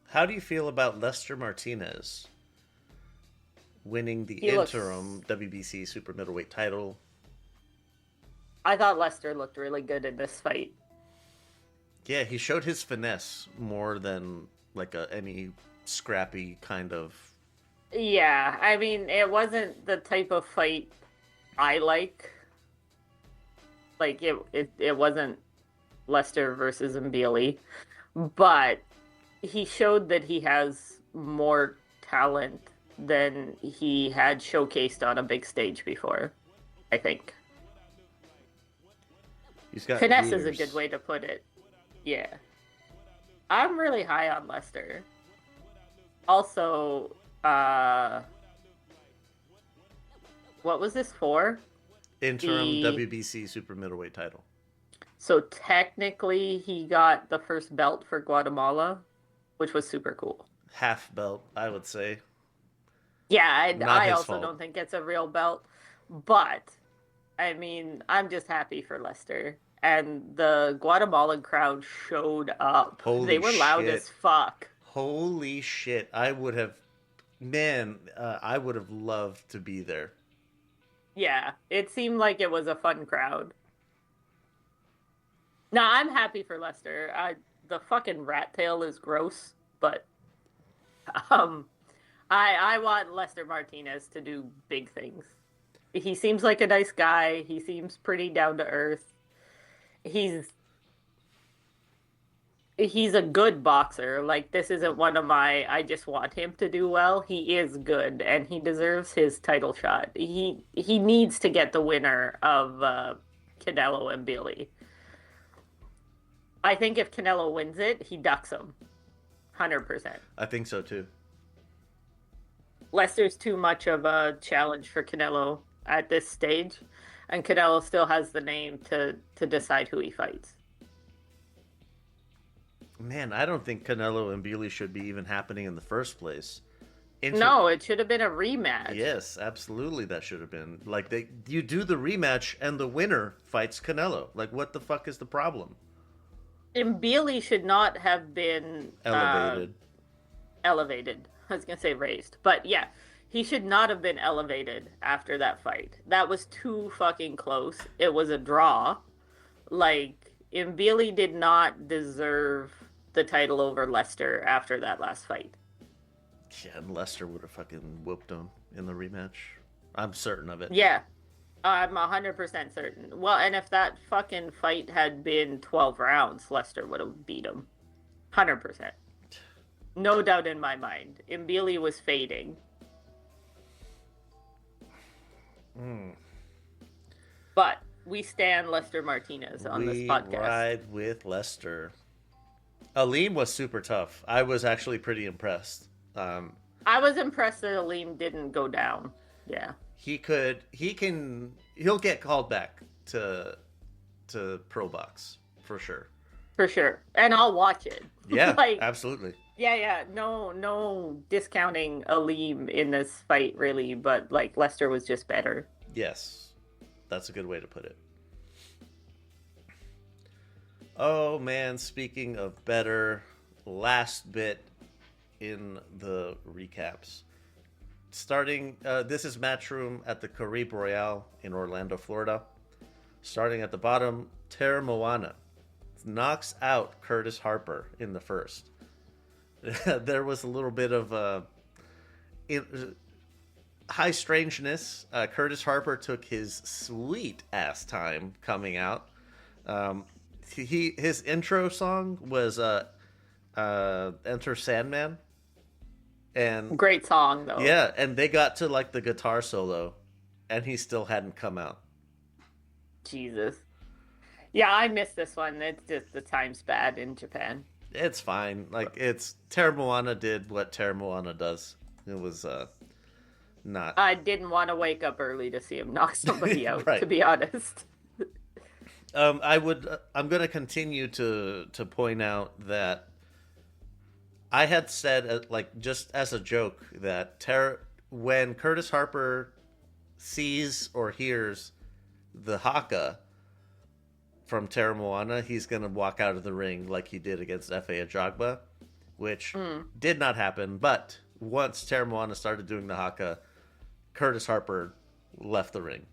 How do you feel about Lester Martinez? winning the He looks- interim WBC super middleweight title. I thought Lester looked really good in this fight. Yeah, he showed his finesse more than like any scrappy kind of. Yeah, I mean, it wasn't the type of fight I like. Like, it wasn't Lester versus Mbili, but he showed that he has more talent than he had showcased on a big stage before, I think. He's got Finesse is a hooters. good way to put it. Yeah. I'm really high on Lester. Also, what was this for? Interim the- WBC super middleweight title. So technically, he got the first belt for Guatemala, which was super cool. Half belt, I would say. Yeah, Not I his also fault. don't think it's a real belt, but I mean, I'm just happy for Lester. And the Guatemalan crowd showed up. Holy they were loud shit. as fuck. Holy shit! I would have loved to be there. Yeah, it seemed like it was a fun crowd. Now, I'm happy for Lester. The fucking rat tail is gross, but I want Lester Martinez to do big things. He seems like a nice guy. He seems pretty down to earth. He's a good boxer. Like, this isn't one of my I just want him to do well. He is good, and he deserves his title shot. He needs to get the winner of Canelo and Billy. I think if Canelo wins it, he ducks him. 100%. I think so too. Lester's too much of a challenge for Canelo at this stage, and Canelo still has the name to decide who he fights. Man, I don't think Canelo and Billy should be even happening in the first place. No, it should have been a rematch. Yes, absolutely. That should have been like you do the rematch and the winner fights Canelo. Like, what the fuck is the problem? And Billy should not have been Elevated. I was gonna say raised, but yeah, he should not have been elevated after that fight. That was too fucking close. It was a draw. Like, Mbili did not deserve the title over Lester after that last fight. Yeah, and Lester would have fucking whooped him in the rematch. I'm certain of it. Yeah, I'm 100% certain. Well, and if that fucking fight had been 12 rounds, Lester would have beat him. 100%. No doubt in my mind. Mbili was fading. But we stand Lester Martinez on this podcast. We ride with Lester. Aleem was super tough. I was actually pretty impressed. I was impressed that Aleem didn't go down. Yeah. He'll get called back to Pro Box for sure. For sure. And I'll watch it. Yeah, like, absolutely. yeah. No discounting Aleem in this fight, really. But, like, Lester was just better. Yes, that's a good way to put it. Oh, man, speaking of better, last bit in the recaps. Starting, this is Matchroom at the Caribe Royale in Orlando, Florida. Starting at the bottom, Ter Moana knocks out Curtis Harper in the first. There was a little bit of high strangeness. Curtis Harper took his sweet ass time coming out. His intro song was Enter Sandman. And Great song, though. yeah, and they got to like the guitar solo and he still hadn't come out. Jesus. Yeah, I missed this one. It's just the time's bad in Japan. It's fine. Like, it's Ter Moana did what Ter Moana does. It was not. I didn't want to wake up early to see him knock somebody out, Right. to be honest. I'm going to continue to point out that I had said, like, just as a joke, that when Curtis Harper sees or hears the haka from Ter Moana, he's going to walk out of the ring like he did against F.A. Ajagba, which did not happen. But once Ter Moana started doing the haka, Curtis Harper left the ring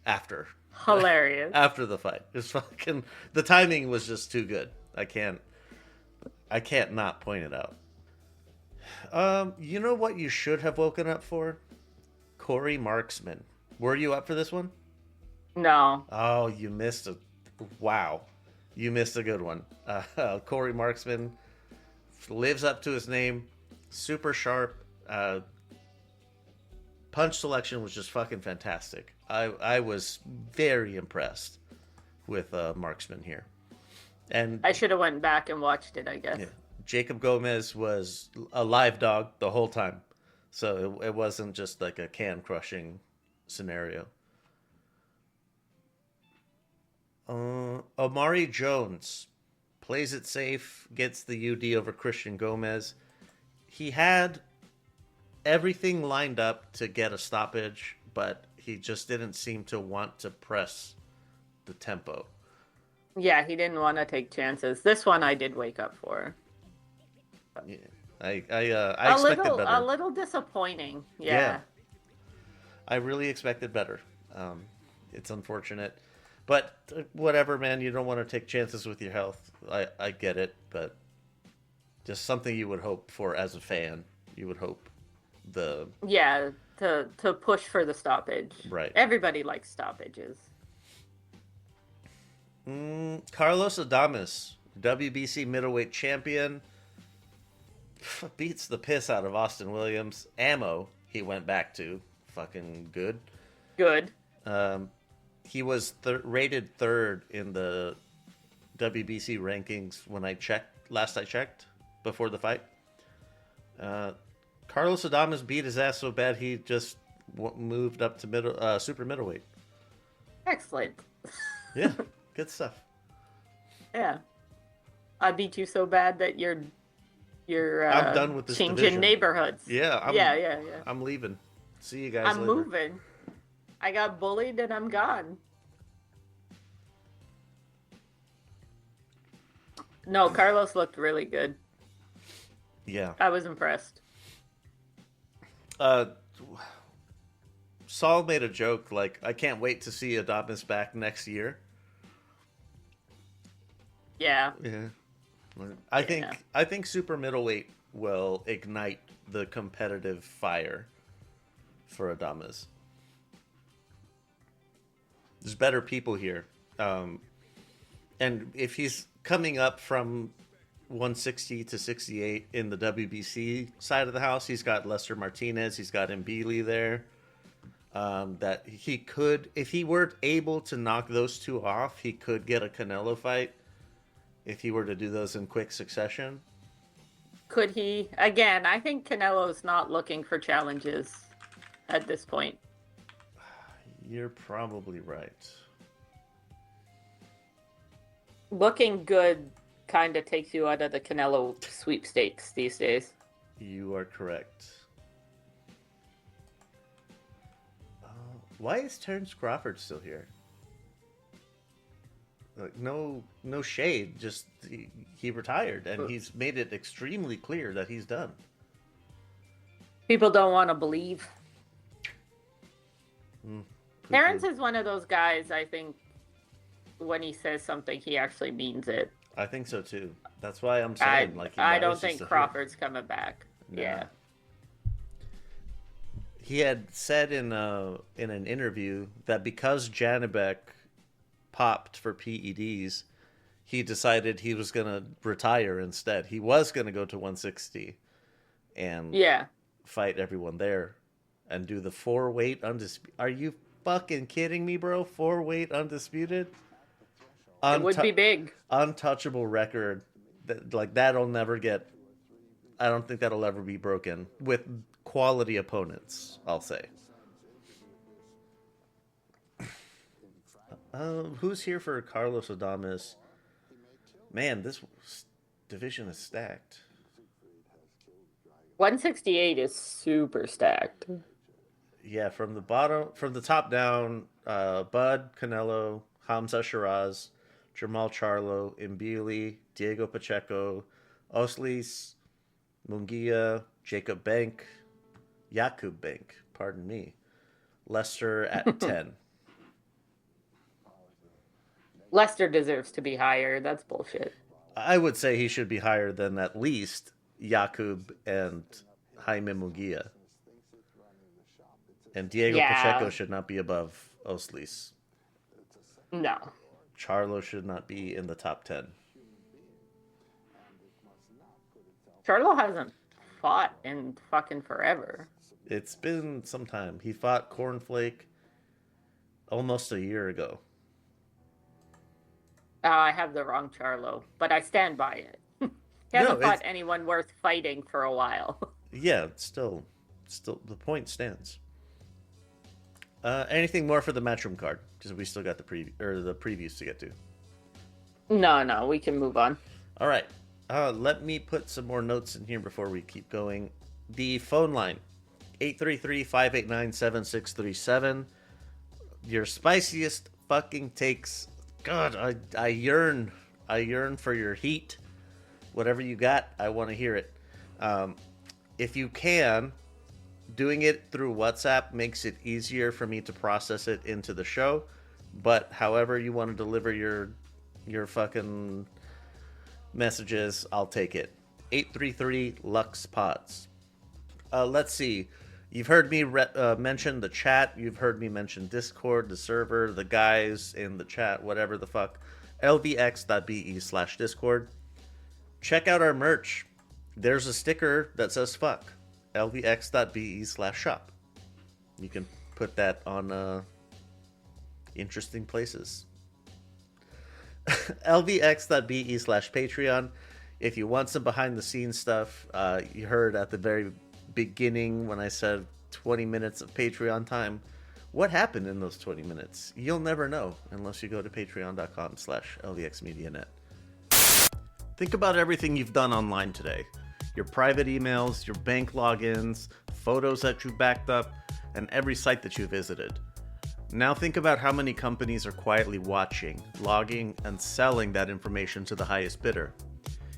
after Hilarious. the fight. It's fucking, the timing was just too good. I can't not point it out. You know what you should have woken up for? Corey Marksman. Were you up for this one? No. Oh, you missed a... Wow. You missed a good one. Corey Marksman lives up to his name. Super sharp. Punch selection was just fucking fantastic. I was very impressed with Marksman here. And I should have went back and watched it, I guess. yeah, Jacob Gomez was a live dog the whole time. So it wasn't just like a can-crushing scenario. Omari Jones plays it safe, gets the UD over Christian Gomez. He had everything lined up to get a stoppage, but he just didn't seem to want to press the tempo. Yeah, he didn't want to take chances. This one I did wake up for. Yeah, I expected better. A little disappointing. Yeah. I really expected better. It's unfortunate. But whatever, man. You don't want to take chances with your health. I get it, but just something you would hope for as a fan. You would hope to push for the stoppage. Right. Everybody likes stoppages. Carlos Adames, WBC middleweight champion, beats the piss out of Austin Williams. Ammo, he went back to. Fucking good. Good. He was rated third in the WBC rankings when I checked before the fight. Carlos Adames beat his ass so bad he just moved up to super middleweight. Excellent. Yeah, good stuff. Yeah, I beat you so bad that you're I'm done with this changing division. Neighborhoods. Yeah, I'm leaving. See you guys I'm later. moving. I got bullied and I'm gone. No, Carlos looked really good. Yeah. I was impressed. Saul made a joke like, I can't wait to see Adames back next year. Yeah. Yeah. I think super middleweight will ignite the competitive fire for Adames. There's better people here. And if he's coming up from 160 to 68 in the WBC side of the house, he's got Lester Martinez, he's got Mbili there. That he could, if he were able to knock those two off, he could get a Canelo fight if he were to do those in quick succession. Could he? Again, I think Canelo's not looking for challenges at this point. You're probably right. Looking good kind of takes you out of the Canelo sweepstakes these days. You are correct. Why is Terrence Crawford still here? Like, no shade. Just he retired, and he's made it extremely clear that he's done. People don't want to believe. Terrence is one of those guys, I think, when he says something, he actually means it. I think so too. That's why I'm saying, I don't think Crawford's coming back. Nah. Yeah. He had said in an interview that because Janibek popped for PEDs, he decided he was going to retire instead. He was going to go to 160 and fight everyone there and do the 4-weight undisputed. Are you fucking kidding me, bro? 4-weight undisputed? It would be big. Untouchable record. That'll never get... I don't think that'll ever be broken with quality opponents, I'll say. Who's here for Carlos Adames? Man, this division is stacked. 168 is super stacked. Yeah, from the top down, Bud, Canelo, Hamza Shiraz, Jamal Charlo, Mbili, Diego Pacheco, Oslis, Munguia, Jacob Bank, Jakub Bank, pardon me. Leicester at 10. Leicester deserves to be higher. That's bullshit. I would say he should be higher than at least Jakub and Jaime Mugia. And Diego Pacheco should not be above Oslis. No. Charlo should not be in the top 10. Charlo hasn't fought in fucking forever. It's been some time. He fought Cornflake almost a year ago. I have the wrong Charlo, but I stand by it. He hasn't fought anyone worth fighting for a while. Yeah, still the point stands. Anything more for the Matchroom card? Because we still got the previews to get to. No, we can move on. All right. Let me put some more notes in here before we keep going. The phone line, 833-589-7637. Your spiciest fucking takes. God, I yearn for your heat. Whatever you got, I want to hear it. If you can, doing it through WhatsApp makes it easier for me to process it into the show. But however you want to deliver your fucking messages, I'll take it. 833 Lux Pods. Let's see. You've heard me mention the chat. You've heard me mention Discord, the server, the guys in the chat, whatever the fuck. lvx.be/discord. Check out our merch. There's a sticker that says fuck. lvx.be/shop. You can put that on interesting places. lvx.be/Patreon. If you want some behind the scenes stuff, you heard at the very beginning when I said 20 minutes of Patreon time. What happened in those 20 minutes? You'll never know unless you go to patreon.com/lvxmedianet. Think about everything you've done online today. Your private emails, your bank logins, photos that you backed up, and every site that you visited. Now think about how many companies are quietly watching, logging, and selling that information to the highest bidder.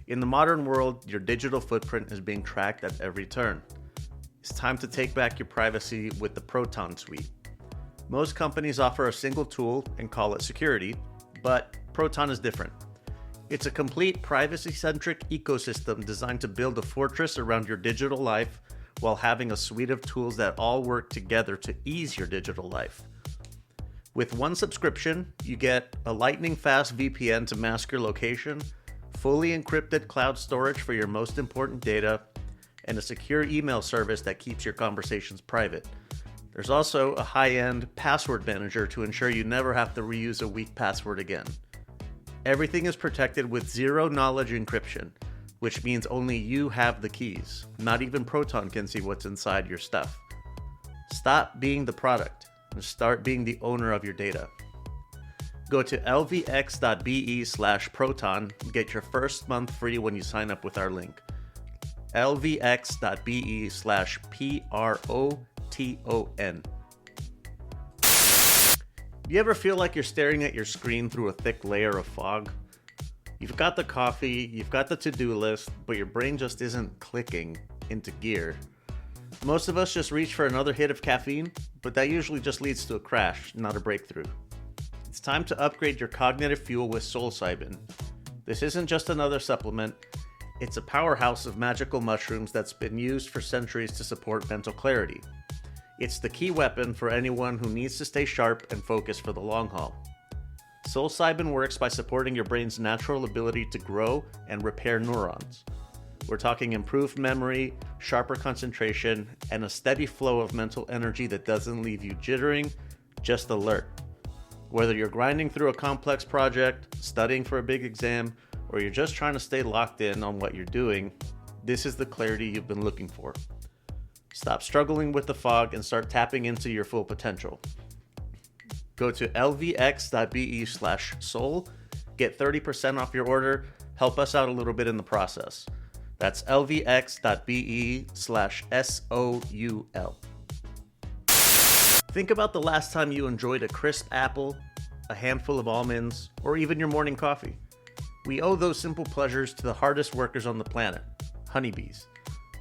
In the modern world, your digital footprint is being tracked at every turn. It's time to take back your privacy with the Proton Suite. Most companies offer a single tool and call it security, but Proton is different. It's a complete privacy-centric ecosystem designed to build a fortress around your digital life while having a suite of tools that all work together to ease your digital life. With one subscription, you get a lightning-fast VPN to mask your location, fully encrypted cloud storage for your most important data, and a secure email service that keeps your conversations private. There's also a high-end password manager to ensure you never have to reuse a weak password again. Everything is protected with zero-knowledge encryption, which means only you have the keys. Not even Proton can see what's inside your stuff. Stop being the product and start being the owner of your data. Go to lvx.be/proton and get your first month free when you sign up with our link. lvx.be/proton. You ever feel like you're staring at your screen through a thick layer of fog? You've got the coffee, you've got the to-do list, but your brain just isn't clicking into gear. Most of us just reach for another hit of caffeine, but that usually just leads to a crash, not a breakthrough. It's time to upgrade your cognitive fuel with psilocybin. This isn't just another supplement, it's a powerhouse of magical mushrooms that's been used for centuries to support mental clarity. It's the key weapon for anyone who needs to stay sharp and focused for the long haul. Psilocybin works by supporting your brain's natural ability to grow and repair neurons. We're talking improved memory, sharper concentration, and a steady flow of mental energy that doesn't leave you jittering, just alert. Whether you're grinding through a complex project, studying for a big exam, or you're just trying to stay locked in on what you're doing, this is the clarity you've been looking for. Stop struggling with the fog and start tapping into your full potential. Go to lvx.be/soul, get 30% off your order, help us out a little bit in the process. That's lvx.be/soul. Think about the last time you enjoyed a crisp apple, a handful of almonds, or even your morning coffee. We owe those simple pleasures to the hardest workers on the planet, honeybees.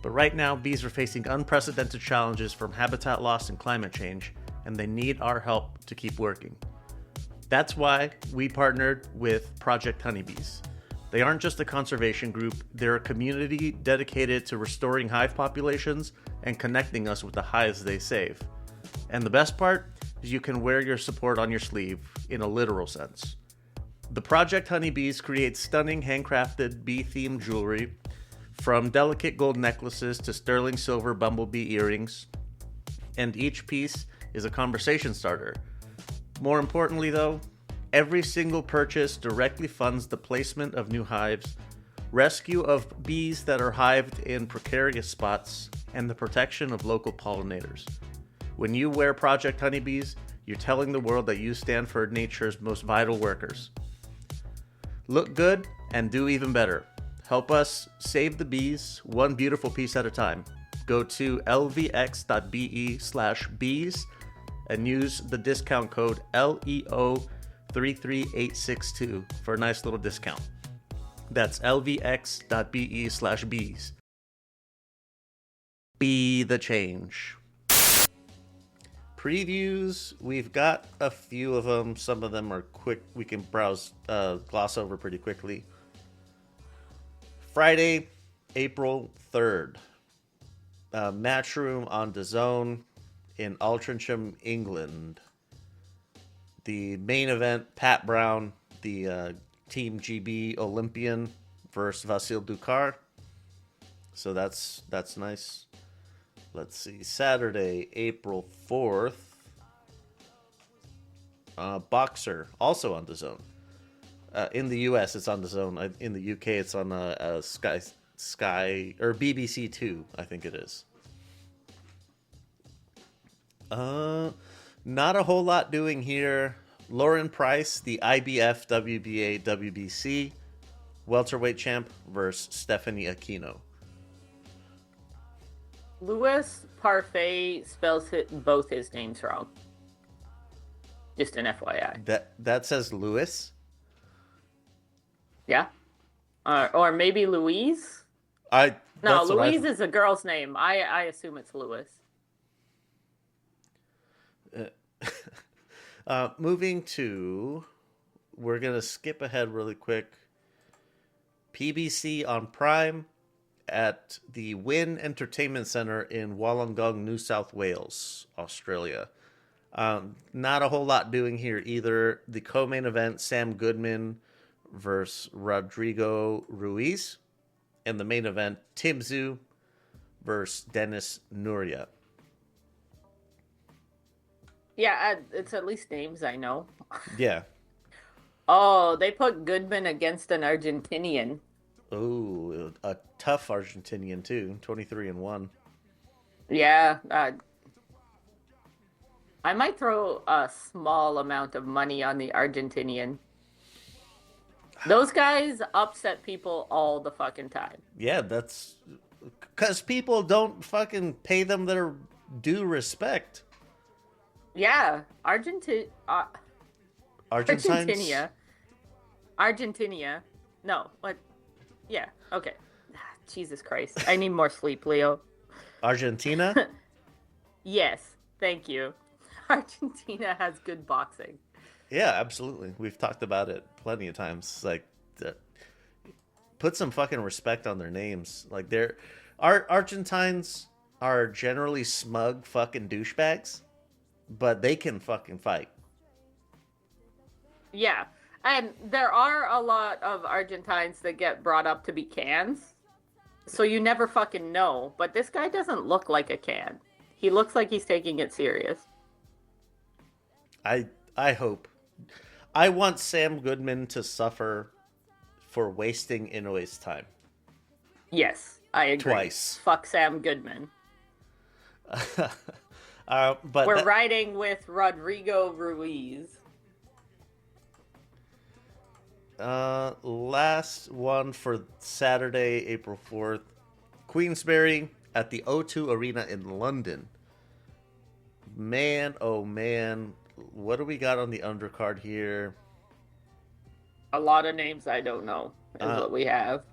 But right now, bees are facing unprecedented challenges from habitat loss and climate change, and they need our help to keep working. That's why we partnered with Project Honeybees. They aren't just a conservation group, they're a community dedicated to restoring hive populations and connecting us with the hives they save. And the best part is you can wear your support on your sleeve in a literal sense. The Project Honeybees create stunning handcrafted bee-themed jewelry, from delicate gold necklaces to sterling silver bumblebee earrings, and each piece is a conversation starter. More importantly though, every single purchase directly funds the placement of new hives, rescue of bees that are hived in precarious spots, and the protection of local pollinators. When you wear Project Honeybees, you're telling the world that you stand for nature's most vital workers. Look good and do even better. Help us save the bees one beautiful piece at a time. Go to lvx.be/bees and use the discount code LEO33862 for a nice little discount. That's lvx.be/bees. Be the change. Previews, we've got a few of them. Some of them are quick. We can gloss over pretty quickly. Friday, April 3rd. Matchroom on DAZN in Altrincham, England. The main event, Pat Brown, the Team GB Olympian versus Vasil Ducar. So that's nice. Let's see. Saturday, April 4th. Boxer, also on DAZN. In the US, it's on DAZN. In the UK, it's on Sky or BBC 2, I think it is. Not a whole lot doing here. Lauren Price, the IBF WBA WBC welterweight champ versus Stephanie Aquino. Louis Parfait spells both his names wrong. Just an FYI. That says Louis? Yeah. Or maybe Louise? No, Louise is a girl's name. I assume it's Louis. Moving to, we're going to skip ahead really quick. PBC on Prime at the Wynn Entertainment Centre in Wollongong, New South Wales, Australia. Not a whole lot doing here either. The co-main event, Sam Goodman versus Rodrigo Ruiz. And the main event, Tim Zhu versus Dennis Nuria. Yeah, it's at least names I know. Yeah. Oh, they put Goodman against an Argentinian. Oh, a tough Argentinian too. 23-1. Yeah. I might throw a small amount of money on the Argentinian. Those guys upset people all the fucking time. Yeah, that's because people don't fucking pay them their due respect. Yeah, Argentina. No, what? Yeah, okay. Jesus Christ. I need more sleep, Leo. Argentina? Yes, thank you. Argentina has good boxing. Yeah, absolutely. We've talked about it plenty of times. Like, put some fucking respect on their names. Like, Argentines are generally smug fucking douchebags, but they can fucking fight. Yeah, and there are a lot of Argentines that get brought up to be cans, so you never fucking know. But this guy doesn't look like a can. He looks like he's taking it serious. I hope. I want Sam Goodman to suffer for wasting Inoue's time. Yes, I agree. Twice. Fuck Sam Goodman. But we're riding with Rodrigo Ruiz. Last one for Saturday, April 4th. Queensberry at the O2 Arena in London. Man, oh man. What do we got on the undercard here? A lot of names I don't know is what we have.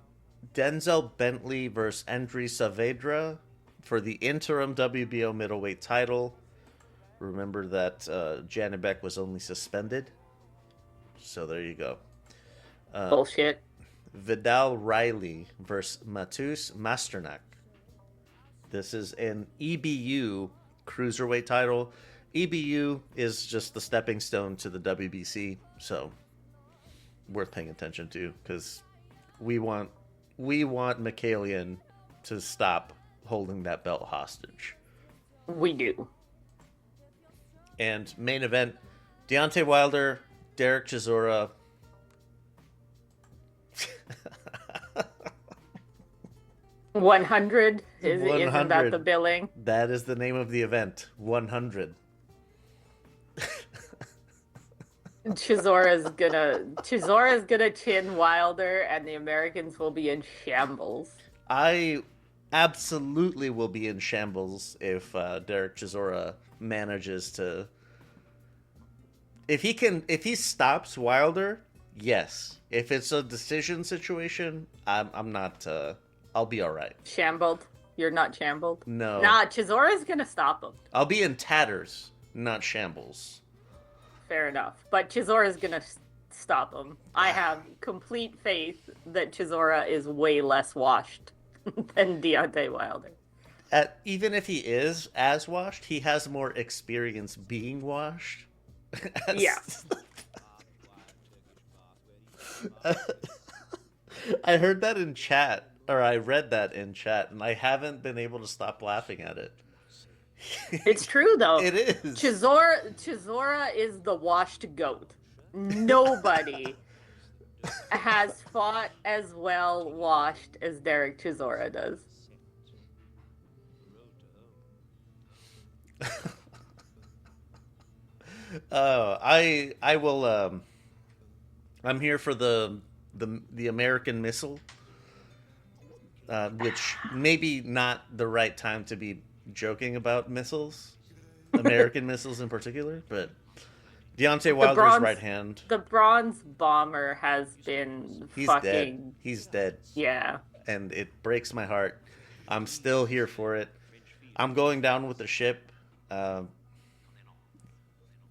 Denzel Bentley versus Andri Saavedra for the interim WBO middleweight title. Remember that Janibek was only suspended. So there you go. Bullshit. Vidal Riley versus Matus Masternak. This is an EBU cruiserweight title. EBU is just the stepping stone to the WBC, so worth paying attention to because we want Mikhailian to stop holding that belt hostage. We do. And main event, Deontay Wilder, Berlanga. 100 isn't that the billing? That is the name of the event. 100. Chisora's gonna chin Wilder, and the Americans will be in shambles. I absolutely will be in shambles if Derek Chisora manages to. If he stops Wilder, yes. If it's a decision situation, I'm not. I'll be all right. Shambled? You're not shambled? No. Nah, Chisora's gonna stop him. I'll be in tatters, not shambles. Fair enough. But Chisora's gonna stop him. I have complete faith that Chisora is way less washed than Deontay Wilder. Even if he is as washed, he has more experience being washed. Yeah. I heard that in chat, or I read that in chat, and I haven't been able to stop laughing at it. It's true, though. It is. Chisora is the washed goat. Nobody has fought as well washed as Derek Chisora does. I will. I'm here for the American Missile, which maybe not the right time to be joking about missiles, American missiles in particular, but Deontay Wilder's right hand. The bronze bomber has been dead. He's dead. Yeah. And it breaks my heart. I'm still here for it. I'm going down with the ship.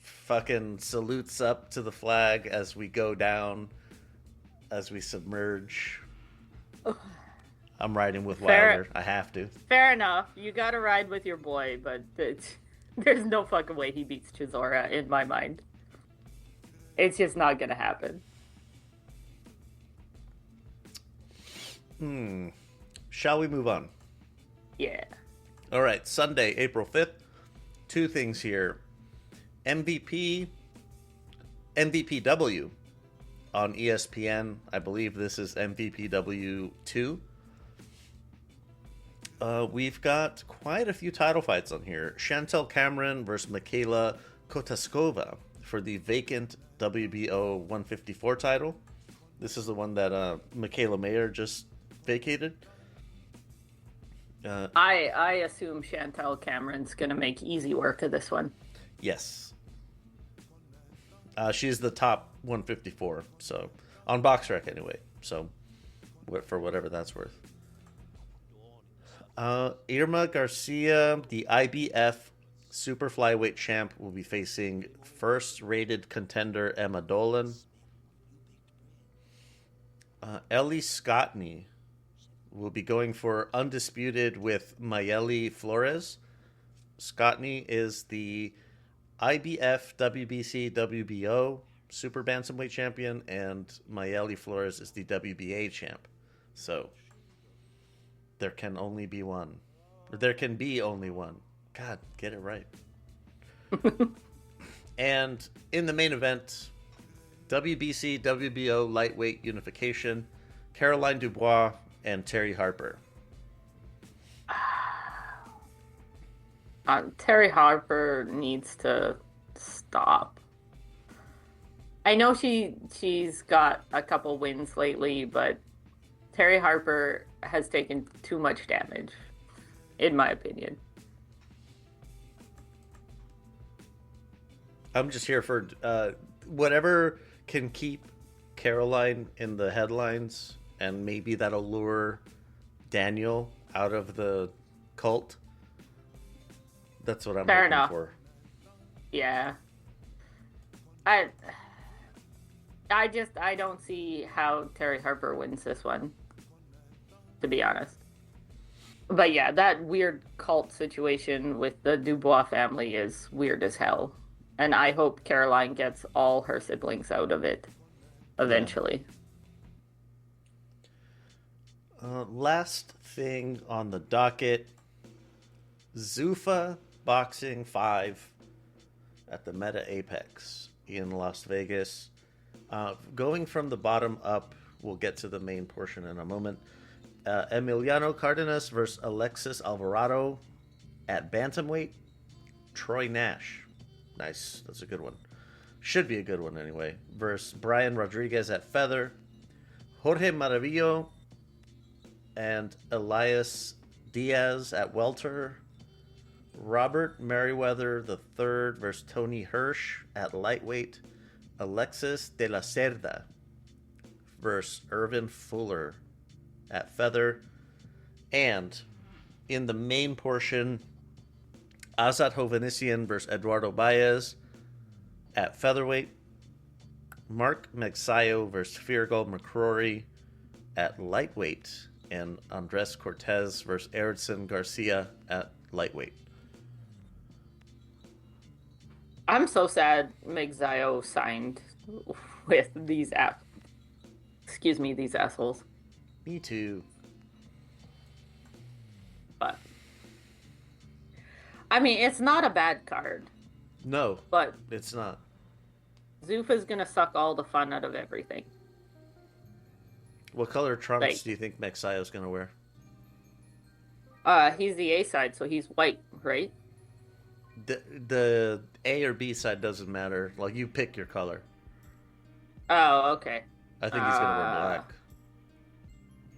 Fucking salutes up to the flag as we go down, as we submerge. I'm riding with Wilder. I have to. Fair enough. You gotta ride with your boy, but there's no fucking way he beats Chisora in my mind. It's just not gonna happen. Shall we move on? Yeah. All right, Sunday, April 5th. Two things here. MVPW on ESPN. I believe this is MVPW 2. We've got quite a few title fights on here. Chantel Cameron versus Michaela Kotaskova for the vacant WBO 154 title. This is the one that Michaela Mayer just vacated. I assume Chantel Cameron's gonna make easy work of this one. Yes. She's the top 154, so on BoxRec anyway. So for whatever that's worth. Irma Garcia, the IBF super flyweight champ, will be facing first-rated contender Emma Dolan. Ellie Scottney will be going for undisputed with Mayeli Flores. Scottney is the IBF, WBC, WBO super bantamweight champion, and Mayeli Flores is the WBA champ. So there can only be one. Or there can be only one. God, get it right. And in the main event, WBC, WBO lightweight unification, Caroline Dubois and Terry Harper. Terry Harper needs to stop. I know she's got a couple wins lately, but Terry Harper has taken too much damage, in my opinion. I'm just here for whatever can keep Caroline in the headlines and maybe that'll lure Daniel out of the cult. That's what I'm Fair hoping enough. for. Yeah. I don't see how Terry Harper wins this one, to be honest. But yeah, that weird cult situation with the Dubois family is weird as hell. And I hope Caroline gets all her siblings out of it eventually. Last thing on the docket, Zuffa Boxing 5 at the Meta Apex in Las Vegas. Going from the bottom up, we'll get to the main portion in a moment. Emiliano Cardenas versus Alexis Alvarado at bantamweight. Troy Nash, nice, that's a good one. Should be a good one anyway. Versus Brian Rodriguez at feather. Jorge Maravillo and Elias Diaz at welter. Robert Merriweather III versus Tony Hirsch at lightweight. Alexis de la Cerda versus Irvin Fuller at feather. And in the main portion, Azat Hovhannissian versus Eduardo Baez at featherweight. Mark Magsayo versus Firgal McCrory at lightweight. And Andres Cortez versus Erickson Garcia at lightweight. I'm so sad Magsayo signed with these these assholes. Me too. But I mean, it's not a bad card, No, but it's not. Zuffa's gonna suck all the fun out of everything. What color trunks Like- do you think Magsayo's going to wear? He's the A side, so he's white, right? The A or B side doesn't matter. Like, you pick your color. Oh, okay. I think he's going to wear black.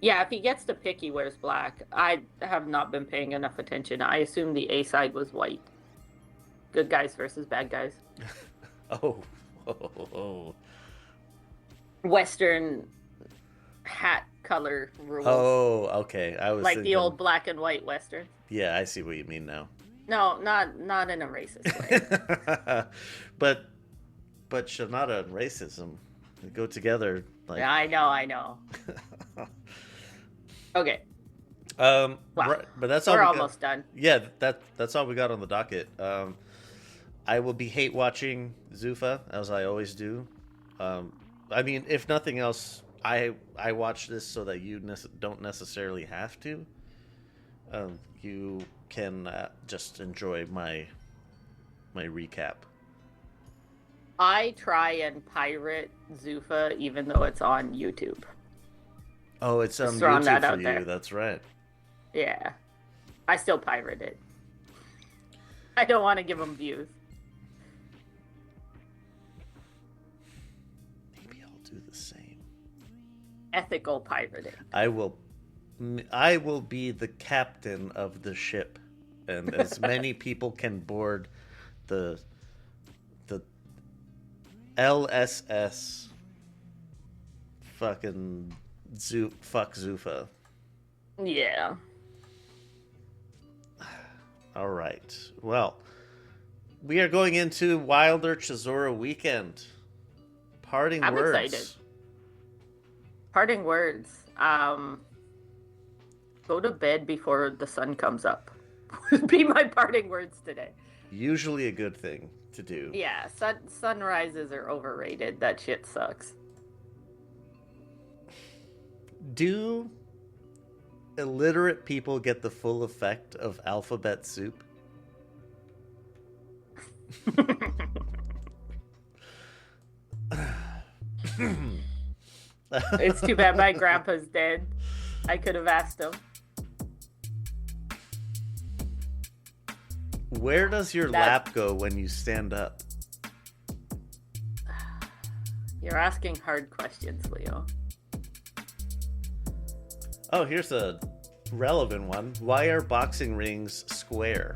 Yeah, if he gets to pick, he wears black. I have not been paying enough attention. I assumed the A side was white. Good guys versus bad guys. Oh. Western hat color rules. Oh, okay. I was like thinking, the old black and white Western. Yeah, I see what you mean now. No, not in a racist way. but Shanada and racism, they go together. Like... Yeah, I know. Okay. Wow. Right, but that's all We're we almost done. Yeah, that's all we got on the docket. I will be hate watching Zuffa as I always do. I mean, if nothing else, I watch this so that you don't necessarily have to. You can just enjoy my recap. I try and pirate Zuffa even though it's on YouTube. Oh, it's on Just throwing YouTube that for out you. there. That's right. Yeah. I still pirate it. I don't want to give them views. Maybe I'll do the same. Ethical pirating. I will be the captain of the ship, and as many people can board the LSS fucking fuck Zuffa. Yeah. All right. Well, we are going into Wilder-Chisora weekend. Parting I'm words. excited. Parting words. Go to bed before the sun comes up. Would be my parting words today. Usually a good thing to do. Yeah, sunrises are overrated. That shit sucks. Do illiterate people get the full effect of alphabet soup? It's too bad my grandpa's dead. I could have asked him. Where does your lap go when you stand up? You're asking hard questions, Leo. Oh, here's a relevant one. Why are boxing rings square?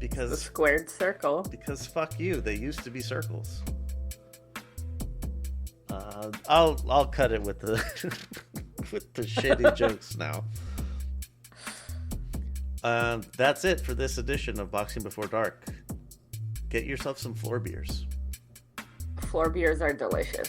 The Because squared circle. fuck you, they used to be circles. I'll cut it with the with the shitty jokes now. That's it for this edition of Boxing Before Dark. Get yourself some floor beers. Floor beers are delicious.